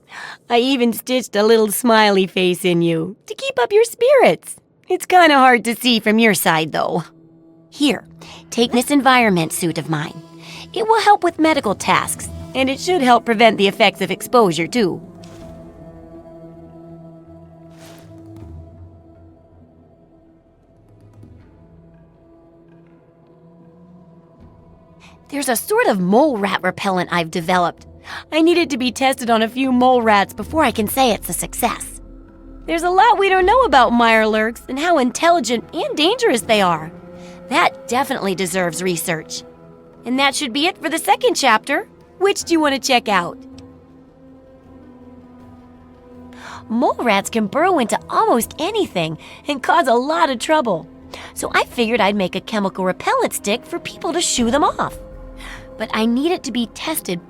I even stitched a little smiley face in you to keep up your spirits. It's kind of hard to see from your side, though. Here, take this environment suit of mine. It will help with medical tasks, and it should help prevent the effects of exposure, too. There's a sort of mole rat repellent I've developed. I need it to be tested on a few mole rats before I can say it's a success. There's a lot we don't know about mirelurks and how intelligent and dangerous they are. That definitely deserves research. And that should be it for the second chapter. Which do you want to check out? Mole rats can burrow into almost anything and cause a lot of trouble. So I figured I'd make a chemical repellent stick for people to shoo them off. But I need it to be tested